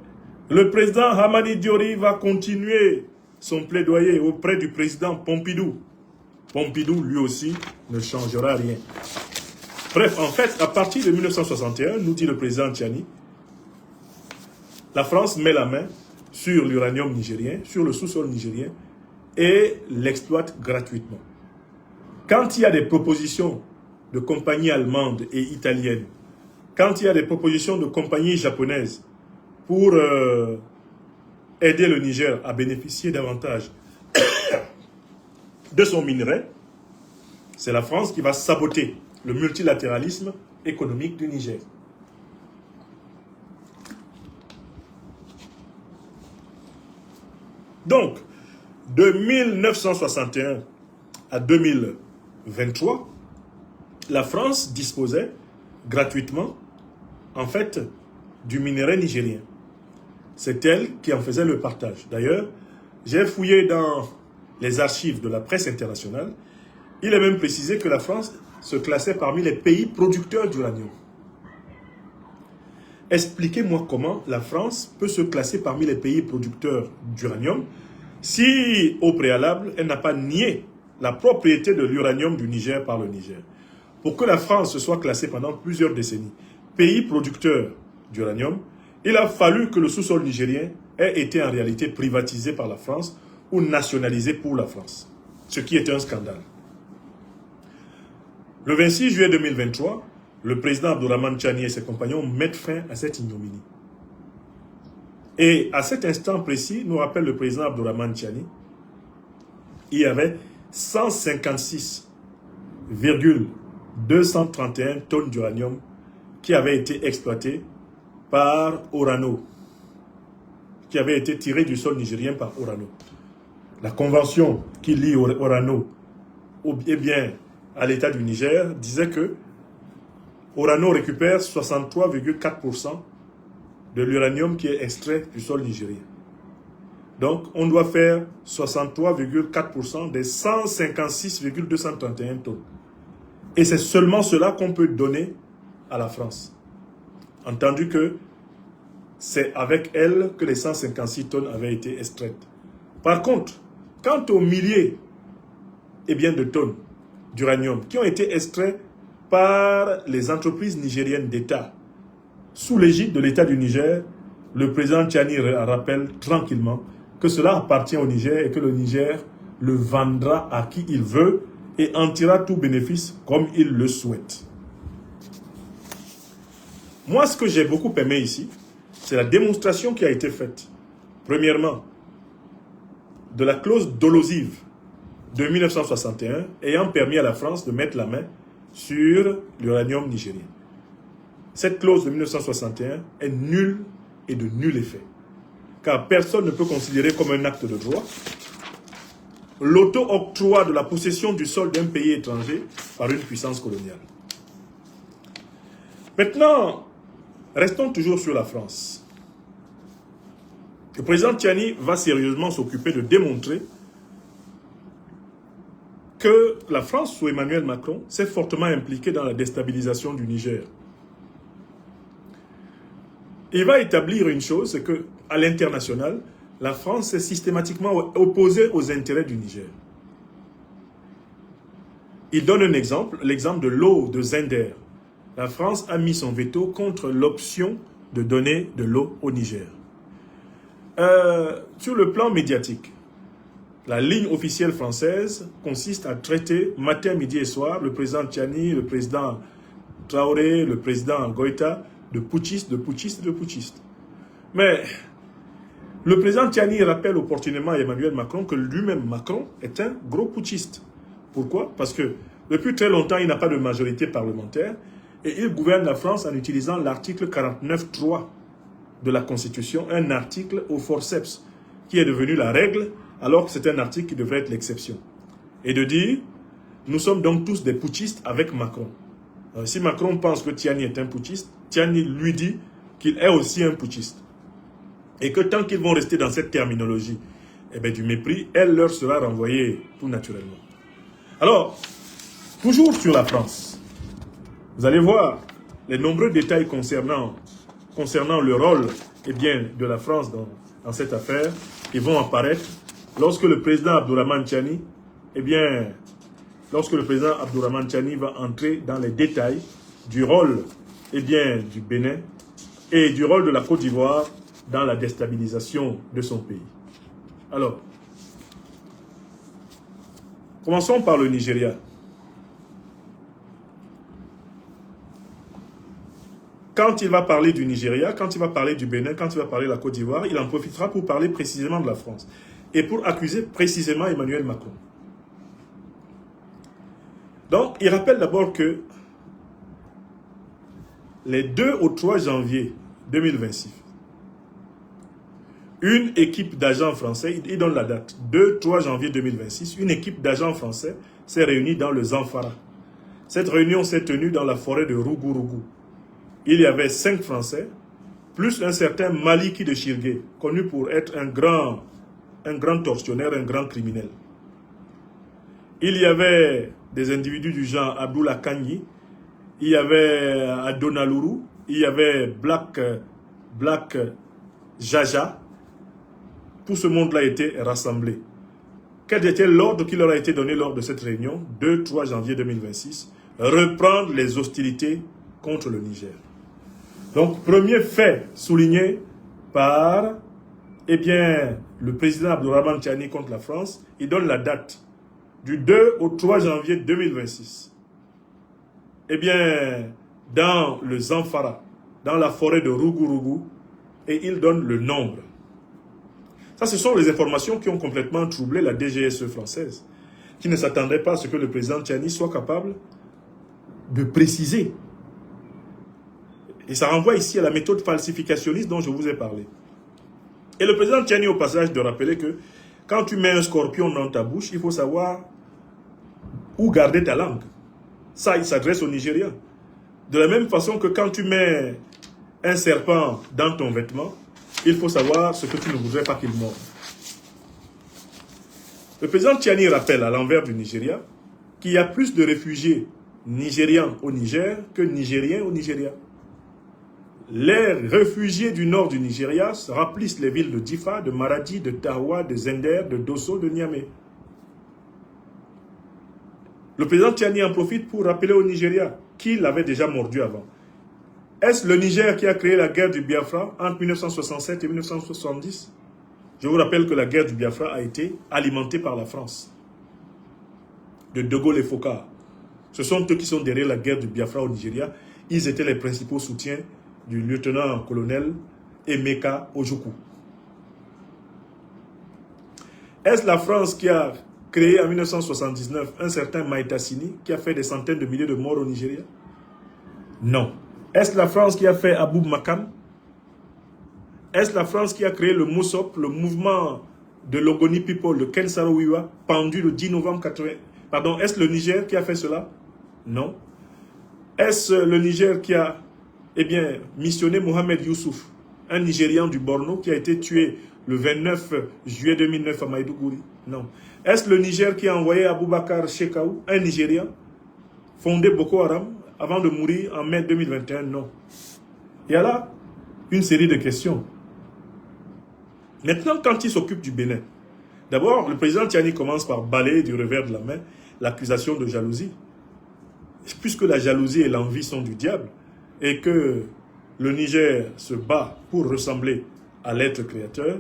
le président Hamani Diori va continuer son plaidoyer auprès du président Pompidou. Pompidou, lui aussi, ne changera rien. Bref, en fait, à partir de 1961, nous dit le président Tchiani, la France met la main sur l'uranium nigérien, sur le sous-sol nigérien, et l'exploite gratuitement. Quand il y a des propositions de compagnies allemandes et italiennes, quand il y a des propositions de compagnies japonaises pour aider le Niger à bénéficier davantage de son minerai, c'est la France qui va saboter le multilatéralisme économique du Niger. Donc, de 1961 à 2023, la France disposait gratuitement, en fait, du minerai nigérien. C'est elle qui en faisait le partage. D'ailleurs, j'ai fouillé dans les archives de la presse internationale. Il est même précisé que la France se classait parmi les pays producteurs d'uranium. Expliquez-moi comment la France peut se classer parmi les pays producteurs d'uranium si, au préalable, elle n'a pas nié la propriété de l'uranium du Niger par le Niger. Pour que la France se soit classée pendant plusieurs décennies pays producteur d'uranium, il a fallu que le sous-sol nigérien ait été en réalité privatisé par la France ou nationalisé pour la France, ce qui est un scandale. Le 26 juillet 2023, le président Abdourahmane Tchiani et ses compagnons mettent fin à cette ignominie. Et à cet instant précis, nous rappelle le président Abdourahmane Tchiani, il y avait 156,231 tonnes d'uranium qui avaient été exploitées par Orano, qui avait été tiré du sol nigérien par Orano. La convention qui lie Orano à l'État du Niger disait que Orano récupère 63,4% de l'uranium qui est extrait du sol nigérien. Donc, on doit faire 63,4% des 156,231 tonnes. Et c'est seulement cela qu'on peut donner à la France. Entendu que c'est avec elle que les 156 tonnes avaient été extraites. Par contre, quant aux milliers de tonnes d'uranium qui ont été extraits par les entreprises nigériennes d'État, sous l'égide de l'État du Niger, le président Tchiani rappelle tranquillement que cela appartient au Niger et que le Niger le vendra à qui il veut et en tirera tout bénéfice comme il le souhaite. Moi, ce que j'ai beaucoup aimé ici, c'est la démonstration qui a été faite. Premièrement, de la clause dolosive de 1961 ayant permis à la France de mettre la main sur l'uranium nigérien. Cette clause de 1961 est nulle et de nul effet, car personne ne peut considérer comme un acte de droit l'auto-octroi de la possession du sol d'un pays étranger par une puissance coloniale. Maintenant, restons toujours sur la France. Le président Tchiani va sérieusement s'occuper de démontrer que la France, sous Emmanuel Macron, s'est fortement impliquée dans la déstabilisation du Niger. Il va établir une chose, c'est qu'à l'international, la France est systématiquement opposée aux intérêts du Niger. Il donne un exemple, l'exemple de l'eau de Zinder. La France a mis son veto contre l'option de donner de l'eau au Niger. Sur le plan médiatique, la ligne officielle française consiste à traiter matin, midi et soir le président Tchiani, le président Traoré, le président Goïta de putschistes, de putschistes, de putschistes. Mais le président Tchiani rappelle opportunément à Emmanuel Macron que lui-même, Macron, est un gros putschiste. Pourquoi? Parce que depuis très longtemps, il n'a pas de majorité parlementaire et il gouverne la France en utilisant l'article 49.3 de la Constitution, un article au forceps qui est devenu la règle alors que c'est un article qui devrait être l'exception. et de dire, nous sommes donc tous des putschistes avec Macron. Alors, si Macron pense que Tiani est un putschiste, Tiani lui dit qu'il est aussi un putschiste. Et que tant qu'ils vont rester dans cette terminologie, eh bien, du mépris, elle leur sera renvoyée tout naturellement. Alors, toujours sur la France, vous allez voir les nombreux détails concernant le rôle de la France dans cette affaire qui vont apparaître lorsque le président Abdourahmane Tiani, va entrer dans les détails du rôle du Bénin et du rôle de la Côte d'Ivoire dans la déstabilisation de son pays. Alors, commençons par le Nigeria. Quand il va parler du Nigeria, quand il va parler du Bénin, quand il va parler de la Côte d'Ivoire, il en profitera pour parler précisément de la France et pour accuser précisément Emmanuel Macron. Donc, il rappelle d'abord que les 2 au 3 janvier 2026, une équipe d'agents français, il donne la date, 2-3 janvier 2026, une équipe d'agents français s'est réunie dans le Zamfara. Cette réunion s'est tenue dans la forêt de Rougourou. Il y avait 5 Français, plus un certain Maliki de Chirgué, connu pour être un grand tortionnaire, un grand criminel. Il y avait des individus du genre Abdoula Kanyi, il y avait Adonalourou, il y avait Black Jaja. Tout ce monde-là a été rassemblé. Quel était l'ordre qui leur a été donné lors de cette réunion, 2-3 janvier 2026? Reprendre les hostilités contre le Niger. Donc, premier fait souligné par le président Abdourahmane Tiani contre la France, il donne la date du 2 au 3 janvier 2026. Dans le Zamfara, dans la forêt de Rougourou, et il donne le nombre. Ça, ce sont les informations qui ont complètement troublé la DGSE française, qui ne s'attendait pas à ce que le président Tiani soit capable de préciser. Et ça renvoie ici à la méthode falsificationniste dont je vous ai parlé. Et le président Tiani, au passage, de rappeler que quand tu mets un scorpion dans ta bouche, il faut savoir où garder ta langue. Ça, il s'adresse aux Nigériens. De la même façon que quand tu mets un serpent dans ton vêtement, il faut savoir ce que tu ne voudrais pas qu'il morde. Le président Tiani rappelle à l'envers du Nigeria qu'il y a plus de réfugiés nigérians au Niger que nigériens au Nigeria. Les réfugiés du nord du Nigeria remplissent les villes de Difa, de Maradi, de Tawa, de Zender, de Dosso, de Niamey. Le président Tiani en profite pour rappeler au Nigeria qu'il l'avait déjà mordu avant. Est-ce le Niger qui a créé la guerre du Biafra entre 1967 et 1970? Je vous rappelle que la guerre du Biafra a été alimentée par la France. De Gaulle et Foccart. Ce sont eux qui sont derrière la guerre du Biafra au Nigeria. Ils étaient les principaux soutiens du lieutenant-colonel Emeka Ojukwu. Est-ce la France qui a créé en 1979 un certain Maïta Sini qui a fait des centaines de milliers de morts au Nigeria? Non. Est-ce la France qui a fait Abou Makam? Est-ce la France qui a créé le MOSOP, le mouvement de Logoni People, le Ken Saro-Wiwa, pendu le 10 novembre 80? Pardon, est-ce le Niger qui a fait cela? Non. Est-ce le Niger qui a missionné Mohamed Youssouf, un Nigérian du Borno qui a été tué le 29 juillet 2009 à Maïdougouri? Non. Est-ce le Niger qui a envoyé Aboubakar Shekau, un Nigérian, fondé Boko Haram, avant de mourir en mai 2021? Non. Il y a là une série de questions. Maintenant, quand il s'occupe du Bénin, d'abord, le président Tiani commence par balayer du revers de la main l'accusation de jalousie. Puisque la jalousie et l'envie sont du diable, et que le Niger se bat pour ressembler à l'être créateur,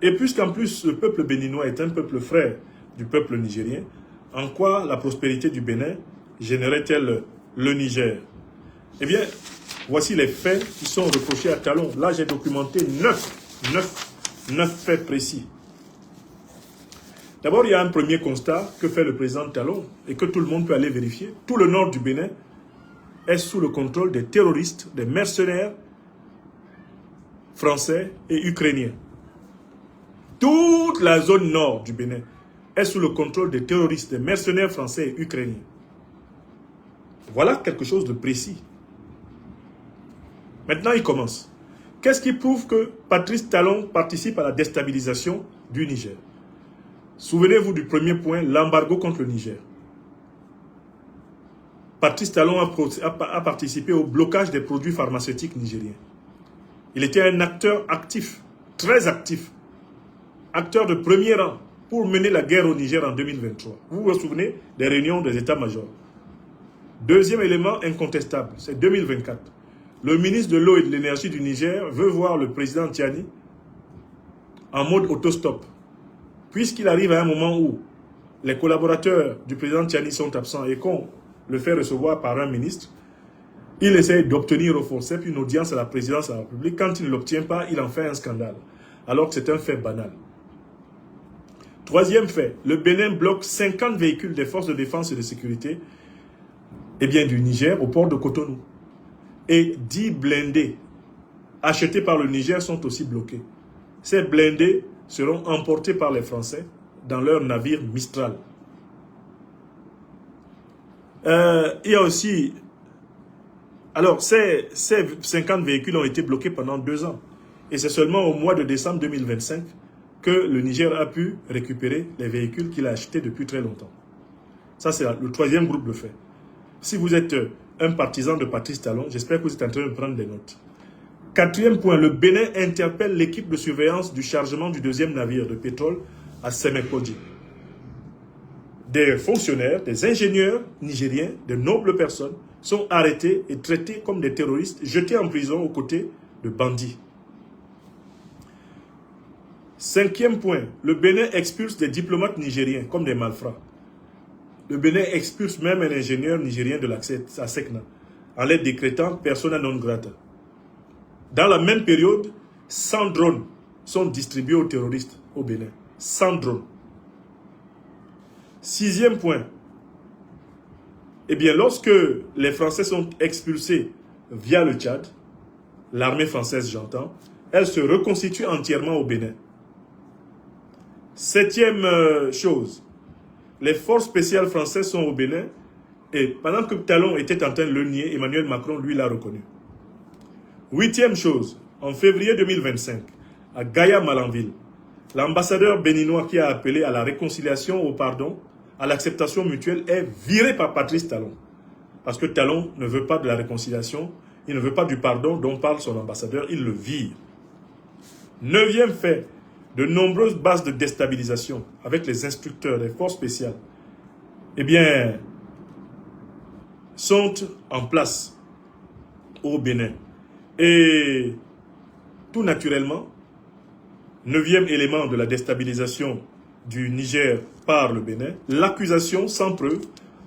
et puisqu'en plus le peuple béninois est un peuple frère du peuple nigérien, en quoi la prospérité du Bénin générait-elle le Niger? Eh bien, voici les faits qui sont reprochés à Talon. Là, j'ai documenté 9 faits précis. D'abord, il y a un premier constat que fait le président Talon et que tout le monde peut aller vérifier. Tout le nord du Bénin est sous le contrôle des terroristes, des mercenaires français et ukrainiens. Toute la zone nord du Bénin est sous le contrôle des terroristes, des mercenaires français et ukrainiens. Voilà quelque chose de précis. Maintenant, il commence. Qu'est-ce qui prouve que Patrice Talon participe à la déstabilisation du Niger? Souvenez-vous du premier point, l'embargo contre le Niger. Patrice Talon a participé au blocage des produits pharmaceutiques nigériens. Il était un acteur actif, très actif, acteur de premier rang pour mener la guerre au Niger en 2023. Vous vous souvenez des réunions des états-majors. Deuxième élément incontestable, c'est 2024. Le ministre de l'eau et de l'énergie du Niger veut voir le président Tiani en mode autostop. Puisqu'il arrive à un moment où les collaborateurs du président Tiani sont absents et qu'on le fait recevoir par un ministre, il essaie d'obtenir au forceps une audience à la présidence de la République. Quand il ne l'obtient pas, il en fait un scandale, alors que c'est un fait banal. Troisième fait, le Bénin bloque 50 véhicules des forces de défense et de sécurité du Niger au port de Cotonou. Et 10 blindés achetés par le Niger sont aussi bloqués. Ces blindés seront emportés par les Français dans leur navire Mistral. Il y a aussi... Alors, ces 50 véhicules ont été bloqués pendant 2 ans. Et c'est seulement au mois de décembre 2025 que le Niger a pu récupérer les véhicules qu'il a achetés depuis très longtemps. Ça, c'est le troisième groupe de faits. Si vous êtes un partisan de Patrice Talon, j'espère que vous êtes en train de prendre des notes. Quatrième point, le Bénin interpelle l'équipe de surveillance du chargement du deuxième navire de pétrole à Sémékodji. Des fonctionnaires, des ingénieurs nigériens, de nobles personnes sont arrêtés et traités comme des terroristes, jetés en prison aux côtés de bandits. Cinquième point, le Bénin expulse des diplomates nigériens comme des malfrats. Le Bénin expulse même un ingénieur nigérien de l'accès à SECNA en les décrétant persona non grata. Dans la même période, 100 drones sont distribués aux terroristes au Bénin. 100 drones. Sixième point. Lorsque les Français sont expulsés via le Tchad, l'armée française j'entends, elle se reconstitue entièrement au Bénin. Septième chose. Les forces spéciales françaises sont au Bénin et pendant que Talon était en train de le nier, Emmanuel Macron, lui, l'a reconnu. Huitième chose, en février 2025, à Gaya-Malanville, l'ambassadeur béninois qui a appelé à la réconciliation, au pardon, à l'acceptation mutuelle, est viré par Patrice Talon. Parce que Talon ne veut pas de la réconciliation, il ne veut pas du pardon dont parle son ambassadeur, il le vire. Neuvième fait, de nombreuses bases de déstabilisation avec les instructeurs des forces spéciales, sont en place au Bénin. Et tout naturellement, neuvième élément de la déstabilisation du Niger par le Bénin, l'accusation sans preuve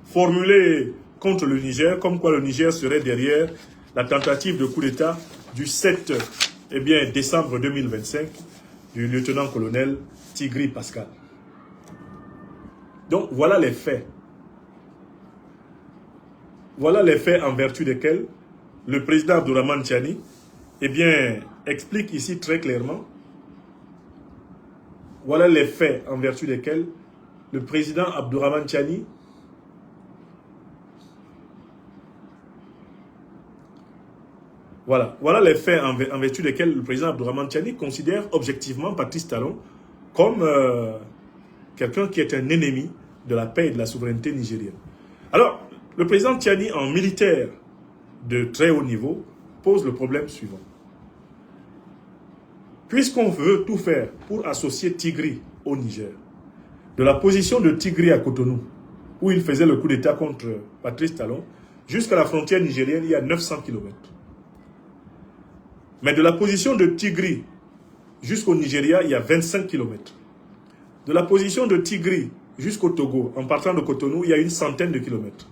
formulée contre le Niger, comme quoi le Niger serait derrière la tentative de coup d'État du 7 décembre 2025 du lieutenant-colonel Tigri Pascal. Donc voilà les faits. Voilà les faits en vertu desquels le président Abdourahmane Tiani explique ici très clairement. Voilà les faits en vertu desquels le président Abdourahmane Tiani Voilà les faits en vertu desquels le président Abdourahmane Tiani considère objectivement Patrice Talon comme quelqu'un qui est un ennemi de la paix et de la souveraineté nigérienne. Alors, le président Tiani, en militaire de très haut niveau, pose le problème suivant. Puisqu'on veut tout faire pour associer Tigri au Niger, de la position de Tigri à Cotonou, où il faisait le coup d'État contre Patrice Talon, jusqu'à la frontière nigérienne, il y a 900 km. Mais de la position de Tigri jusqu'au Nigeria, il y a 25 km. De la position de Tigri jusqu'au Togo, en partant de Cotonou, il y a une centaine de kilomètres.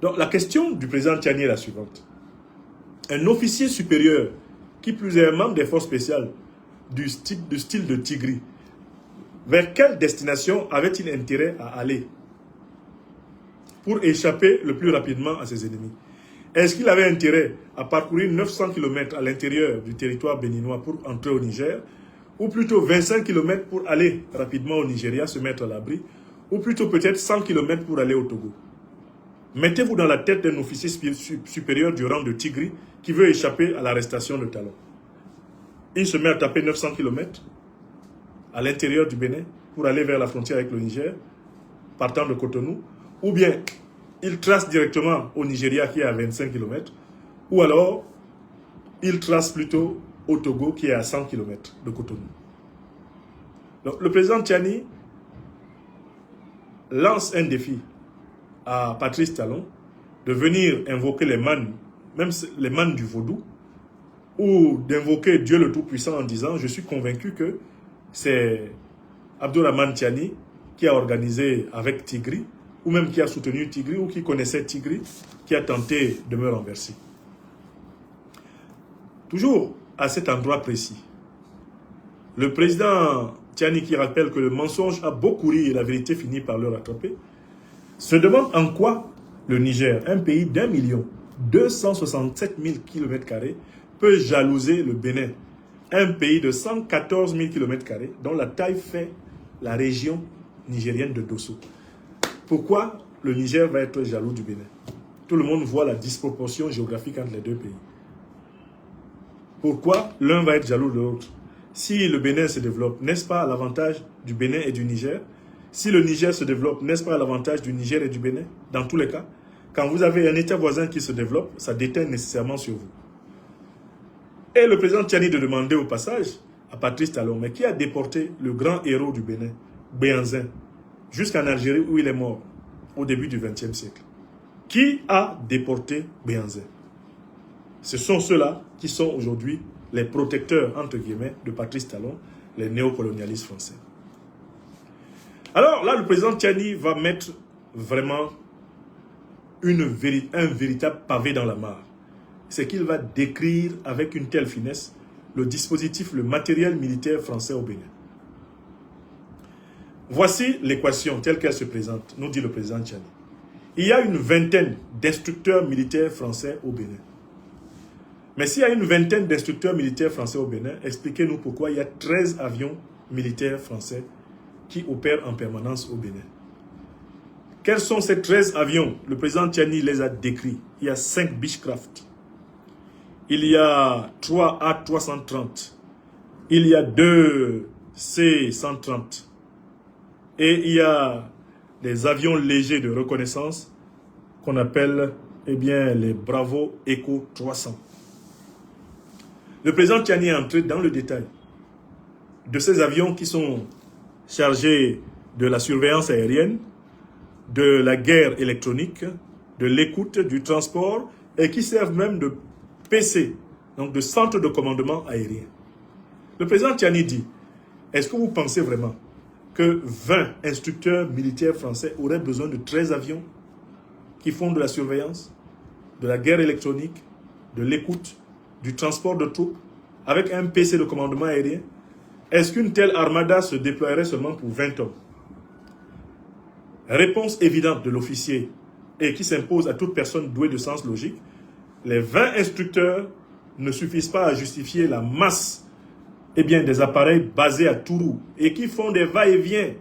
Donc la question du président Tiani est la suivante. Un officier supérieur, qui plus est un membre des forces spéciales du style de Tigri, vers quelle destination avait-il intérêt à aller pour échapper le plus rapidement à ses ennemis? Est-ce qu'il avait intérêt à parcourir 900 km à l'intérieur du territoire béninois pour entrer au Niger? ou plutôt 25 km pour aller rapidement au Nigeria, se mettre à l'abri, ou plutôt peut-être 100 km pour aller au Togo. Mettez-vous dans la tête d'un officier supérieur du rang de Tigri qui veut échapper à l'arrestation de Talon. Il se met à taper 900 km à l'intérieur du Bénin pour aller vers la frontière avec le Niger, partant de Cotonou, ou bien il trace directement au Nigeria qui est à 25 km, ou alors il trace plutôt au Togo qui est à 100 km de Cotonou. Donc le président Tchani lance un défi à Patrice Talon de venir invoquer les mannes, même les mannes du vaudou, ou d'invoquer Dieu le Tout-Puissant en disant « Je suis convaincu que c'est Abdourahmane Tchani qui a organisé avec Tigri, ou même qui a soutenu Tigri, ou qui connaissait Tigri, qui a tenté de me renverser. » Toujours à cet endroit précis, le président Tchani, qui rappelle que le mensonge a beaucoup ri et la vérité finit par le rattraper, se demande en quoi le Niger, un pays d'1 267 000 km², peut jalouser le Bénin, un pays de 114 000 km², dont la taille fait la région nigérienne de Dosso. Pourquoi le Niger va être jaloux du Bénin? Tout le monde voit la disproportion géographique entre les deux pays. Pourquoi l'un va être jaloux de l'autre? Si le Bénin se développe, n'est-ce pas à l'avantage du Bénin et du Niger? Si le Niger se développe, n'est-ce pas à l'avantage du Niger et du Bénin? Dans tous les cas, quand vous avez un État voisin qui se développe, ça déteint nécessairement sur vous. Et le président Tchani de demander au passage à Patrice Talon, mais qui a déporté le grand héros du Bénin, Béhanzin, jusqu'en Algérie où il est mort au début du XXe siècle? Qui a déporté Béhanzin? Ce sont ceux-là qui sont aujourd'hui les protecteurs, entre guillemets, de Patrice Talon, les néocolonialistes français. Alors là, le président Tchani va mettre vraiment un véritable pavé dans la mare. C'est qu'il va décrire avec une telle finesse le dispositif, le matériel militaire français au Bénin. Voici l'équation telle qu'elle se présente, nous dit le président Tchani. Il y a une vingtaine d'instructeurs militaires français au Bénin. Mais s'il y a une vingtaine d'instructeurs militaires français au Bénin, expliquez-nous pourquoi il y a 13 avions militaires français qui opèrent en permanence au Bénin. Quels sont ces 13 avions? Le président Tchani les a décrits. Il y a 5 Beechcraft. Il y a 3 A330. Il y a 2 C130. Et il y a des avions légers de reconnaissance qu'on appelle les Bravo Echo 300. Le président Tchani est entré dans le détail de ces avions qui sont chargés de la surveillance aérienne, de la guerre électronique, de l'écoute, du transport et qui servent même de PC, donc de centre de commandement aérien. Le président Tchani dit, est-ce que vous pensez vraiment que 20 instructeurs militaires français auraient besoin de 13 avions qui font de la surveillance, de la guerre électronique, de l'écoute, du transport de troupes, avec un PC de commandement aérien? Est-ce qu'une telle armada se déploierait seulement pour 20 hommes? Réponse évidente de l'officier et qui s'impose à toute personne douée de sens logique, les 20 instructeurs ne suffisent pas à justifier la masse des appareils basés à Tourou et qui font des va-et-vient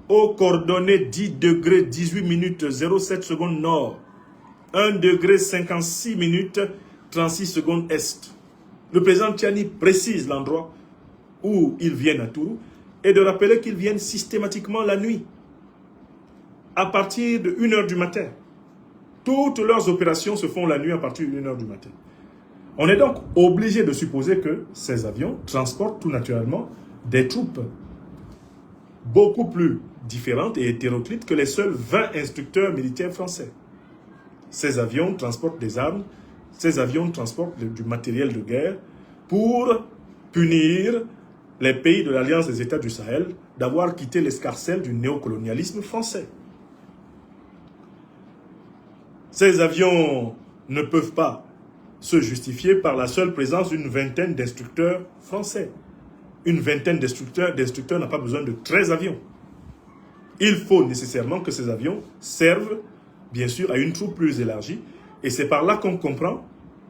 aux coordonnées 10 degrés 18 minutes 07 secondes nord, 1 degré 56 minutes 36 secondes est. Le président Tchani précise l'endroit où ils viennent à Tourou et de rappeler qu'ils viennent systématiquement la nuit, à partir de 1h du matin. Toutes leurs opérations se font la nuit à partir de 1h du matin. On est donc obligé de supposer que ces avions transportent tout naturellement des troupes beaucoup plus différentes et hétéroclites que les seuls 20 instructeurs militaires français. Ces avions transportent des armes, ces avions transportent du matériel de guerre pour punir les pays de l'Alliance des États du Sahel d'avoir quitté l'escarcelle du néocolonialisme français. Ces avions ne peuvent pas se justifier par la seule présence d'une vingtaine d'instructeurs français. Une vingtaine d'instructeurs n'a pas besoin de 13 avions. Il faut nécessairement que ces avions servent, bien sûr, à une troupe plus élargie. Et c'est par là qu'on comprend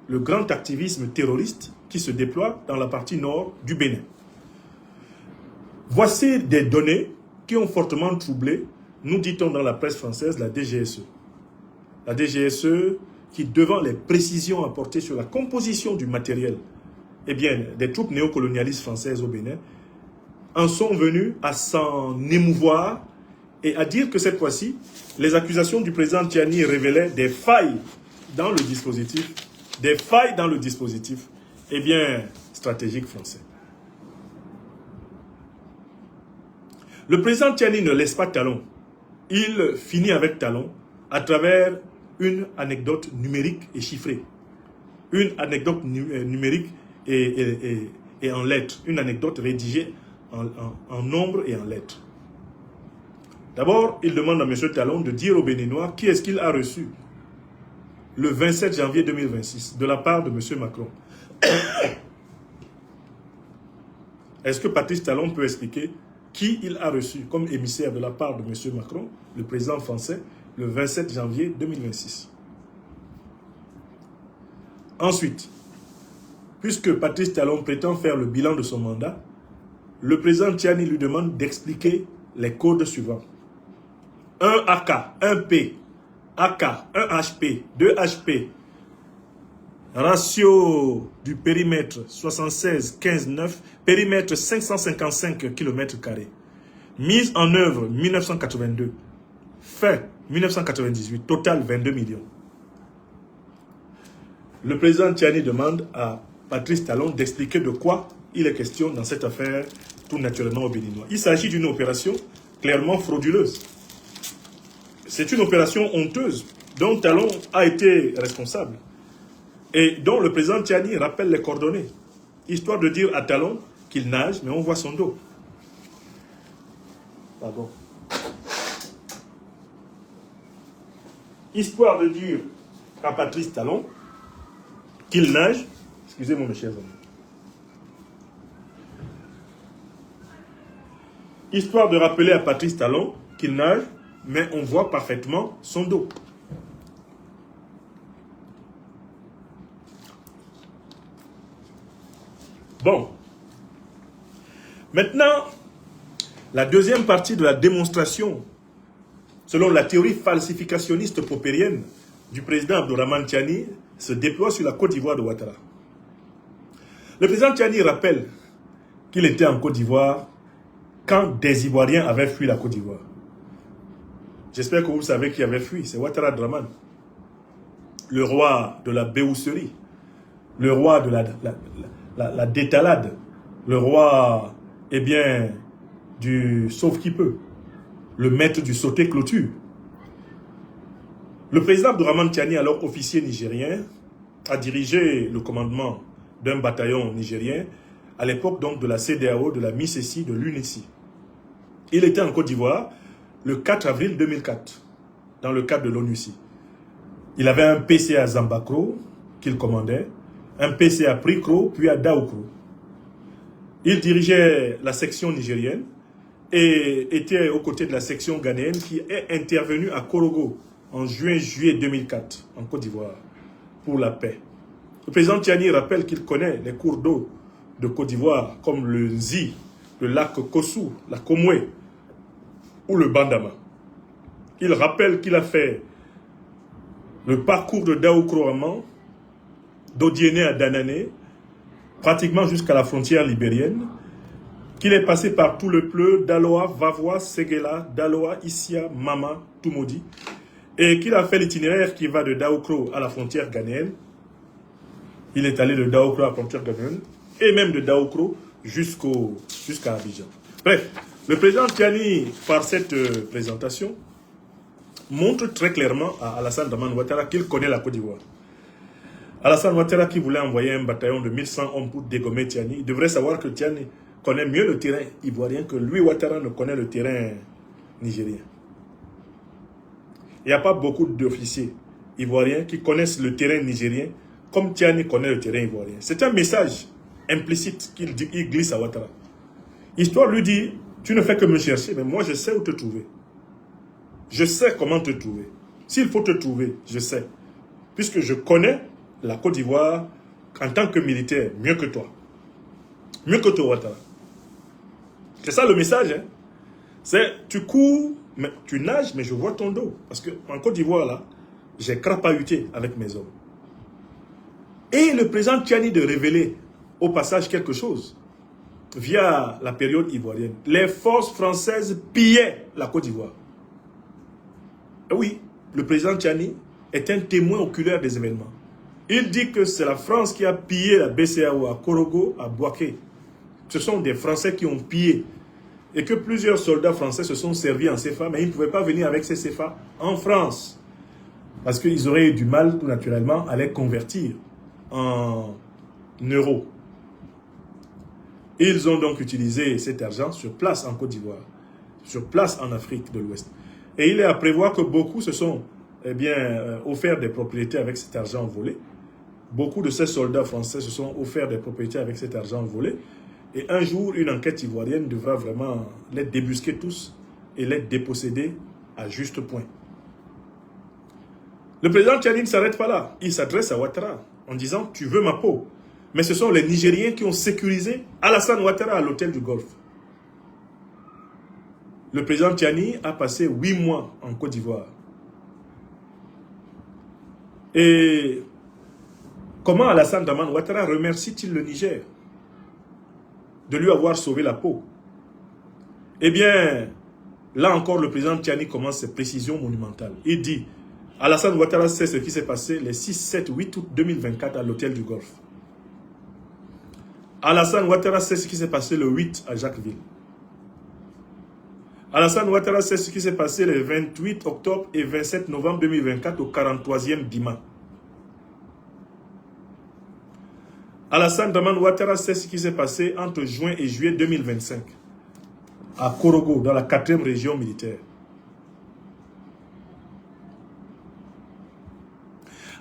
le grand activisme terroriste qui se déploie dans la partie nord du Bénin. Voici des données qui ont fortement troublé, nous dit-on dans la presse française, la DGSE. La DGSE qui, devant les précisions apportées sur la composition du matériel, eh bien, des troupes néocolonialistes françaises au Bénin, en sont venus à s'en émouvoir et à dire que cette fois-ci, les accusations du président Tiani révélaient des failles dans le dispositif, eh bien, stratégique français. Le président Tiani ne laisse pas talon. Il finit avec talon à travers une anecdote numérique et chiffrée. Une anecdote numérique et en lettres. Une anecdote rédigée en nombres et en lettres. D'abord, il demande à M. Talon de dire aux Béninois qui est-ce qu'il a reçu le 27 janvier 2026 de la part de M. Macron. Est-ce que Patrice Talon peut expliquer qui il a reçu comme émissaire de la part de M. Macron, le président français, le 27 janvier 2026? Ensuite, puisque Patrice Talon prétend faire le bilan de son mandat, le président Tiani lui demande d'expliquer les codes suivants. 1 AK, 1 P, AK, 1 HP, 2 HP, ratio du périmètre 76, 15, 9, périmètre 555 km². Mise en œuvre 1982, fin 1998, total 22 millions. Le président Tiani demande à Patrice Talon d'expliquer de quoi il est question dans cette affaire, tout naturellement au Béninois. Il s'agit d'une opération clairement frauduleuse. C'est une opération honteuse dont Talon a été responsable et dont le président Tiani rappelle les coordonnées, histoire de dire à Talon qu'il nage, mais on voit son dos. Pardon. Histoire de dire à Patrice Talon qu'il nage, excusez-moi mes chers amis, histoire de rappeler à Patrice Talon qu'il nage, mais on voit parfaitement son dos. Bon. Maintenant, la deuxième partie de la démonstration, selon la théorie falsificationniste popérienne du président Abdourahmane Tiani, se déploie sur la Côte d'Ivoire de Ouattara. Le président Tiani rappelle qu'il était en Côte d'Ivoire quand des Ivoiriens avaient fui la Côte d'Ivoire. J'espère que vous savez qui avait fui. C'est Ouattara Draman, le roi de la béousserie, le roi de la détalade, le roi, eh bien, du sauve-qui-peut, le maître du sauté-clôture. Le président Abdourahmane Tiani, alors officier nigérien, a dirigé le commandement d'un bataillon nigérien, à l'époque donc de la CEDEAO, de la MICESI, de l'UNESI. Il était en Côte d'Ivoire le 4 avril 2004, dans le cadre de l'ONUCI. Il avait un PC à Zambakro, qu'il commandait, un PC à Prikro, puis à Daoukro. Il dirigeait la section nigérienne et était aux côtés de la section ghanéenne qui est intervenue à Korogo en juillet 2004, en Côte d'Ivoire, pour la paix. Le président Tiani rappelle qu'il connaît les cours d'eau de Côte d'Ivoire, comme le Nzi, le lac Kossou, la Komwe, ou le Bandama. Il rappelle qu'il a fait le parcours de Daoukro à Man, d'Odiéné à Danané, pratiquement jusqu'à la frontière libérienne, qu'il est passé par tout le Pleu, Daloa, Vavois, Séguéla, Daloa, Issia, Mama, Toumoudi, et qu'il a fait l'itinéraire qui va de Daoukro à la frontière ghanéenne. Il est allé de Daoukro à la frontière ghanéenne, et même de Daoukro jusqu'à Abidjan. Bref, le président Tiani, par cette présentation, montre très clairement à Alassane Dramane Ouattara qu'il connaît la Côte d'Ivoire. Alassane Ouattara, qui voulait envoyer un bataillon de 1100 hommes pour dégommer Tiani, il devrait savoir que Tiani connaît mieux le terrain ivoirien que lui, Ouattara, ne connaît le terrain nigérien. Il n'y a pas beaucoup d'officiers ivoiriens qui connaissent le terrain nigérien comme Tiani connaît le terrain ivoirien. C'est un message implicite qu'il glisse à Ouattara. Histoire lui dit, tu ne fais que me chercher, mais moi je sais où te trouver. Je sais comment te trouver. S'il faut te trouver, je sais. Puisque je connais la Côte d'Ivoire en tant que militaire mieux que toi. Mieux que toi, Ouattara. C'est ça le message. Hein. C'est tu cours, mais tu nages, mais je vois ton dos. Parce qu'en Côte d'Ivoire, là, j'ai crapahuté avec mes hommes. Et le président Tchani de révéler au passage quelque chose via la période ivoirienne. Les forces françaises pillaient la Côte d'Ivoire. Oui, le président Tchani est un témoin oculaire des événements. Il dit que c'est la France qui a pillé la BCEAO à Korogo, à Bouaké. Ce sont des Français qui ont pillé. Et que plusieurs soldats français se sont servis en CFA, mais ils ne pouvaient pas venir avec ces CFA en France. Parce qu'ils auraient eu du mal, tout naturellement, à les convertir en euros. Ils ont donc utilisé cet argent sur place en Côte d'Ivoire, sur place en Afrique de l'Ouest. Et il est à prévoir que beaucoup se sont offert des propriétés avec cet argent volé. Beaucoup de ces soldats français se sont offerts des propriétés avec cet argent volé. Et un jour, une enquête ivoirienne devra vraiment les débusquer tous et les déposséder à juste point. Le président Tchani ne s'arrête pas là. Il s'adresse à Ouattara en disant « Tu veux ma peau ?» Mais ce sont les Nigériens qui ont sécurisé Alassane Ouattara à l'hôtel du Golfe. Le président Tchani a passé 8 mois en Côte d'Ivoire. Et comment Alassane Dramane Ouattara remercie-t-il le Niger de lui avoir sauvé la peau? Eh bien, là encore, le président Tchani commence ses précisions monumentales. Il dit, Alassane Ouattara sait ce qui s'est passé les 6, 7, 8 août 2024 à l'hôtel du Golfe. Alassane Ouattara sait ce qui s'est passé le 8 à Jacquesville. Alassane Ouattara sait ce qui s'est passé les 28 octobre et 27 novembre 2024 au 43e Dima. Alassane Dramane Ouattara sait ce qui s'est passé entre juin et juillet 2025 à Korogo, dans la 4e région militaire.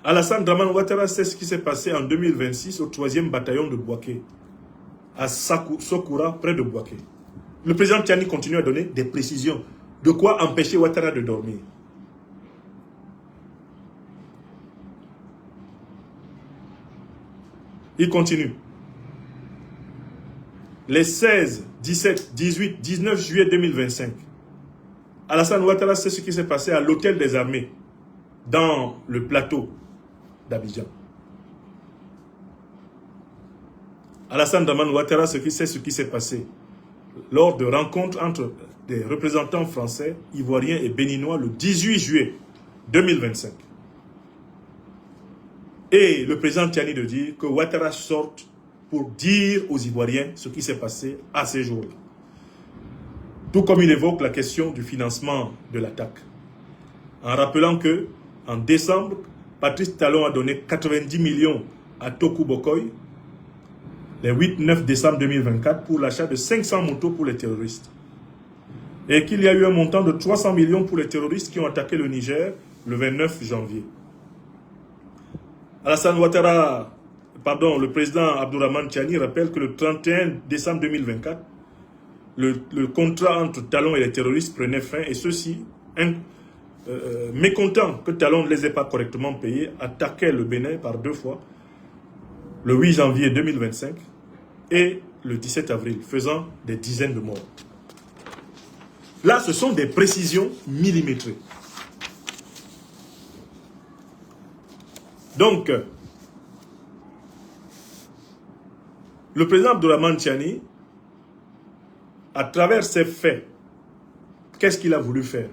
Alassane Dramane Ouattara sait ce qui s'est passé en 2026 au 3e bataillon de Bouaké, à Sokura, près de Bouaké. Le président Tchani continue à donner des précisions de quoi empêcher Ouattara de dormir. Il continue. Les 16, 17, 18, 19 juillet 2025, Alassane Ouattara sait ce qui s'est passé à l'hôtel des armées, dans le plateau d'Abidjan. Alassane Dramane Ouattara sait ce qui s'est passé lors de rencontres entre des représentants français, ivoiriens et béninois le 18 juillet 2025. Et le président Tchani de dire que Ouattara sorte pour dire aux Ivoiriens ce qui s'est passé à ces jours-là. Tout comme il évoque la question du financement de l'attaque. En rappelant que, en décembre, Patrice Talon a donné 90 millions à Toku Bokoy, les 8-9 décembre 2024, pour l'achat de 500 motos pour les terroristes. Et qu'il y a eu un montant de 300 millions pour les terroristes qui ont attaqué le Niger le 29 janvier. Alassane Ouattara, le président Abdourahmane Tchani rappelle que le 31 décembre 2024, le contrat entre Talon et les terroristes prenait fin et ceux-ci, mécontents que Talon ne les ait pas correctement payés, attaquaient le Bénin par 2 fois, le 8 janvier 2025 et le 17 avril, faisant des dizaines de morts. Là, ce sont des précisions millimétrées. Donc, le président Abdourahmane Tchani, à travers ces faits, qu'est-ce qu'il a voulu faire?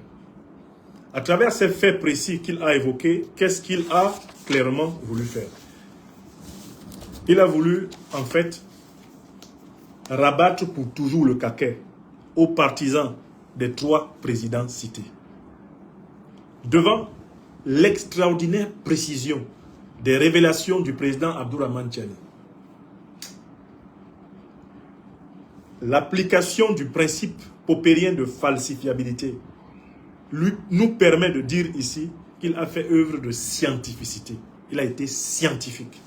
À travers ces faits précis qu'il a évoqués, qu'est-ce qu'il a clairement voulu faire? Il a voulu, en fait, rabattre pour toujours le caquet aux partisans des 3 présidents cités. Devant l'extraordinaire précision des révélations du président Abdourahmane Tchani, l'application du principe popérien de falsifiabilité nous permet de dire ici qu'il a fait œuvre de scientificité. Il a été scientifique.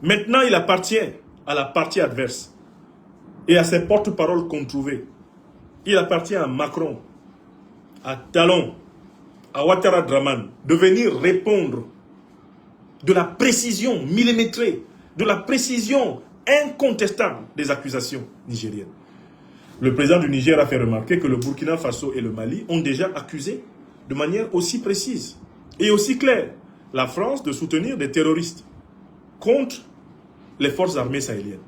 Maintenant, il appartient à la partie adverse et à ses porte-paroles qu'on trouvait. Il appartient à Macron, à Talon, à Ouattara Dramane de venir répondre de la précision millimétrée, de la précision incontestable des accusations nigériennes. Le président du Niger a fait remarquer que le Burkina Faso et le Mali ont déjà accusé de manière aussi précise et aussi claire la France de soutenir des terroristes contre les forces armées sahéliennes.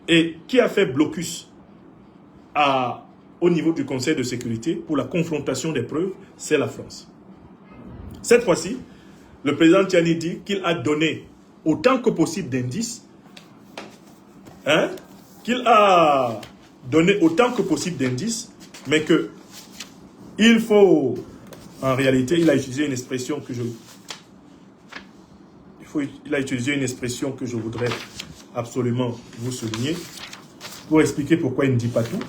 Et qui a fait blocus au niveau du Conseil de sécurité pour la confrontation des preuves, c'est la France. Cette fois-ci, le président Tiani dit qu'il a donné autant que possible d'indices, mais que il faut, en réalité, il a utilisé une expression que je voudrais absolument vous souligner, pour expliquer pourquoi il ne dit pas tout.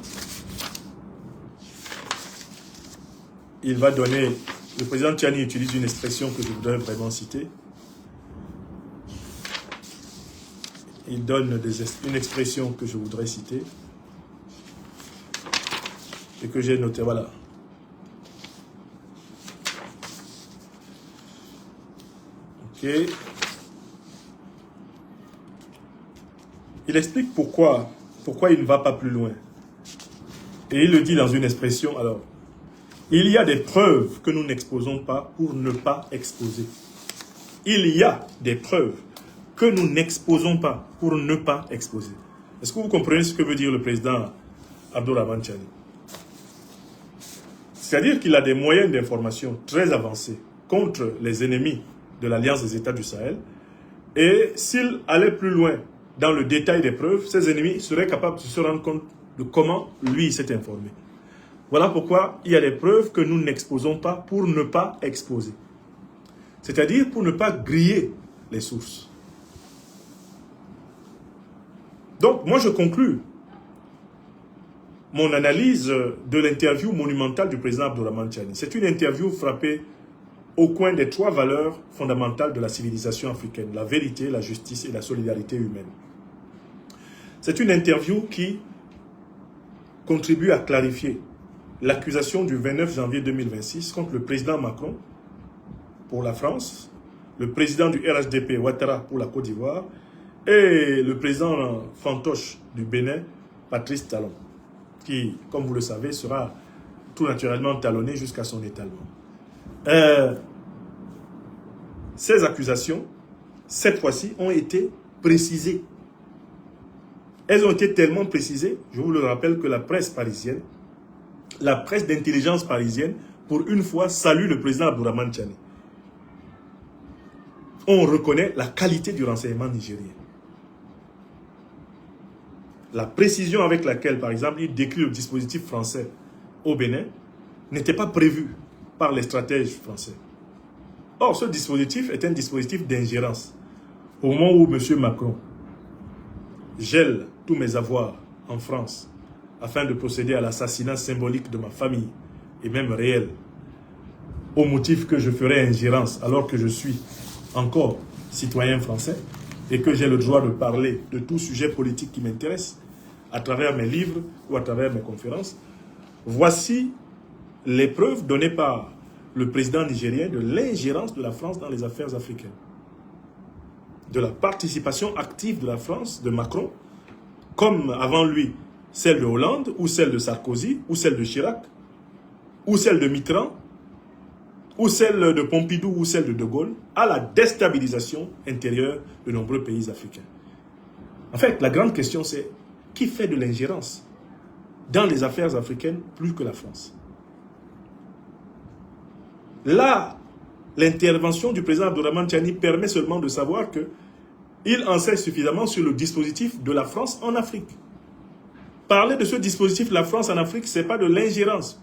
Il va donner, le président Tiani utilise une expression que je voudrais vraiment citer. Il donne une expression que je voudrais citer et que j'ai noté, voilà. Ok. Il explique pourquoi il ne va pas plus loin. Et il le dit dans une expression, alors, il y a des preuves que nous n'exposons pas pour ne pas exposer. Il y a des preuves que nous n'exposons pas pour ne pas exposer. Est-ce que vous comprenez ce que veut dire le président Abdourahmane Tiani? C'est-à-dire qu'il a des moyens d'information très avancés contre les ennemis de l'Alliance des États du Sahel. Et s'il allait plus loin dans le détail des preuves, ses ennemis seraient capables de se rendre compte de comment lui s'est informé. Voilà pourquoi il y a des preuves que nous n'exposons pas pour ne pas exposer. C'est-à-dire pour ne pas griller les sources. Donc, moi je conclus mon analyse de l'interview monumentale du président Abdourahmane Tiani. C'est une interview frappée au coin des 3 valeurs fondamentales de la civilisation africaine, la vérité, la justice et la solidarité humaine. C'est une interview qui contribue à clarifier l'accusation du 29 janvier 2026 contre le président Macron pour la France, le président du RHDP Ouattara pour la Côte d'Ivoire et le président fantoche du Bénin, Patrice Talon, qui, comme vous le savez, sera tout naturellement talonné jusqu'à son étalement. Ces accusations, cette fois-ci, ont été précisées. Elles ont été tellement précisées, je vous le rappelle, que la presse parisienne, la presse d'intelligence parisienne, pour une fois, salue le président Abdourahmane Tiani. On reconnaît la qualité du renseignement nigérien. La précision avec laquelle, par exemple, il décrit le dispositif français au Bénin n'était pas prévue par les stratèges français. Or, ce dispositif est un dispositif d'ingérence. Au moment où M. Macron gèle tous mes avoirs en France afin de procéder à l'assassinat symbolique de ma famille et même réel, au motif que je ferai ingérence alors que je suis encore citoyen français et que j'ai le droit de parler de tout sujet politique qui m'intéresse à travers mes livres ou à travers mes conférences. Voici les preuves données par le président nigérien de l'ingérence de la France dans les affaires africaines. De la participation active de la France, de Macron, comme avant lui, celle de Hollande, ou celle de Sarkozy, ou celle de Chirac, ou celle de Mitterrand, ou celle de Pompidou, ou celle de De Gaulle, à la déstabilisation intérieure de nombreux pays africains. En fait, la grande question c'est, qui fait de l'ingérence dans les affaires africaines plus que la France? Là, l'intervention du président Abdourahmane Tiani permet seulement de savoir qu'il en sait suffisamment sur le dispositif de la France en Afrique. Parler de ce dispositif de la France en Afrique, ce n'est pas de l'ingérence.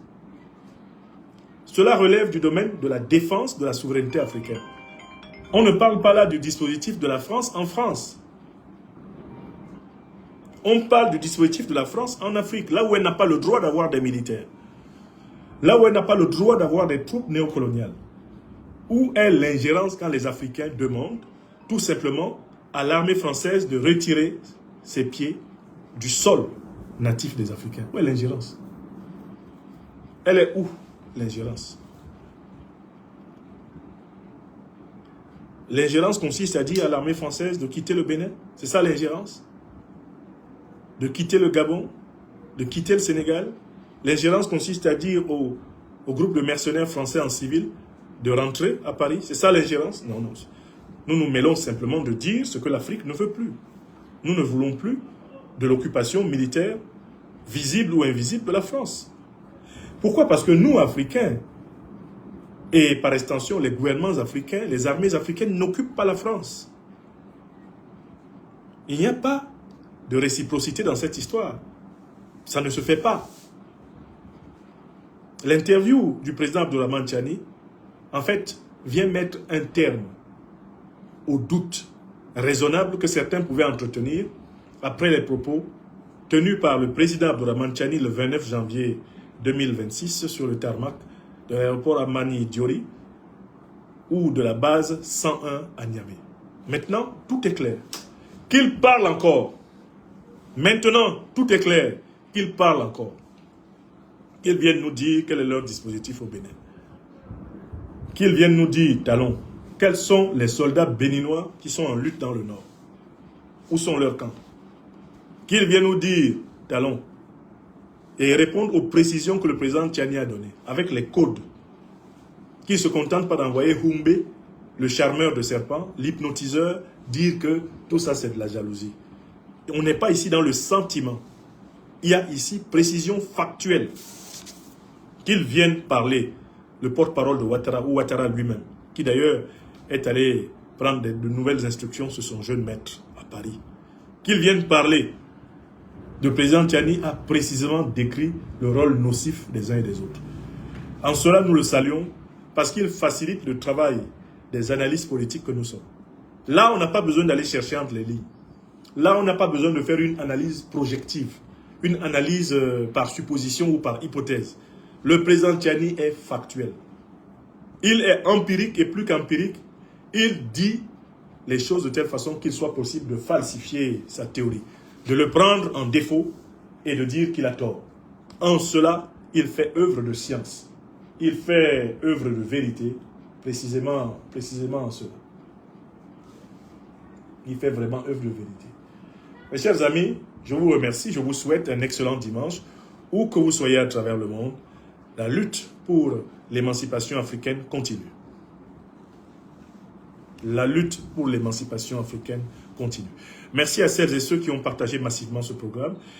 Cela relève du domaine de la défense de la souveraineté africaine. On ne parle pas là du dispositif de la France en France. On parle du dispositif de la France en Afrique, là où elle n'a pas le droit d'avoir des militaires. Là où elle n'a pas le droit d'avoir des troupes néocoloniales. Où est l'ingérence quand les Africains demandent tout simplement à l'armée française de retirer ses pieds du sol natif des Africains? Où est l'ingérence? Elle est où, l'ingérence? L'ingérence consiste à dire à l'armée française de quitter le Bénin. C'est ça l'ingérence? de quitter le Gabon, de quitter le Sénégal. L'ingérence consiste à dire au groupe de mercenaires français en civil de rentrer à Paris. C'est ça l'ingérence? Non, non. Nous nous mêlons simplement de dire ce que l'Afrique ne veut plus. Nous ne voulons plus de l'occupation militaire, visible ou invisible, de la France. Pourquoi? Parce que nous, Africains, et par extension les gouvernements africains, les armées africaines n'occupent pas la France. Il n'y a pas de réciprocité dans cette histoire. Ça ne se fait pas. L'interview du président Abdourahmane Tchani, en fait, vient mettre un terme au doute raisonnable que certains pouvaient entretenir après les propos tenus par le président Abdourahmane Tchani le 29 janvier 2026 sur le tarmac de l'aéroport Amani Diori ou de la base 101 à Niamey. Maintenant, tout est clair. Qu'il parle encore. Maintenant, tout est clair. Qu'ils parlent encore. Qu'ils viennent nous dire quel est leur dispositif au Bénin. Qu'ils viennent nous dire, Talon, quels sont les soldats béninois qui sont en lutte dans le nord? Où sont leurs camps? Qu'ils viennent nous dire, Talon, et répondre aux précisions que le président Tchani a données, avec les codes. Qu'ils ne se contentent pas d'envoyer Humbe, le charmeur de serpents, l'hypnotiseur, dire que tout ça c'est de la jalousie. On n'est pas ici dans le sentiment. Il y a ici précision factuelle. Qu'ils viennent parler, le porte-parole de Ouattara, ou Ouattara lui-même, qui d'ailleurs est allé prendre de nouvelles instructions sur son jeune maître à Paris. Qu'ils viennent parler. Le président Tchani a précisément décrit le rôle nocif des uns et des autres. En cela, nous le saluons parce qu'il facilite le travail des analystes politiques que nous sommes. Là, on n'a pas besoin d'aller chercher entre les lignes. Là, on n'a pas besoin de faire une analyse projective, une analyse par supposition ou par hypothèse. Le président Tchani est factuel. Il est empirique et plus qu'empirique. Il dit les choses de telle façon qu'il soit possible de falsifier sa théorie, de le prendre en défaut et de dire qu'il a tort. En cela, il fait œuvre de science. Il fait œuvre de vérité, précisément en cela. Il fait vraiment œuvre de vérité. Mes chers amis, je vous remercie, je vous souhaite un excellent dimanche, où que vous soyez à travers le monde. La lutte pour l'émancipation africaine continue. La lutte pour l'émancipation africaine continue. Merci à celles et ceux qui ont partagé massivement ce programme.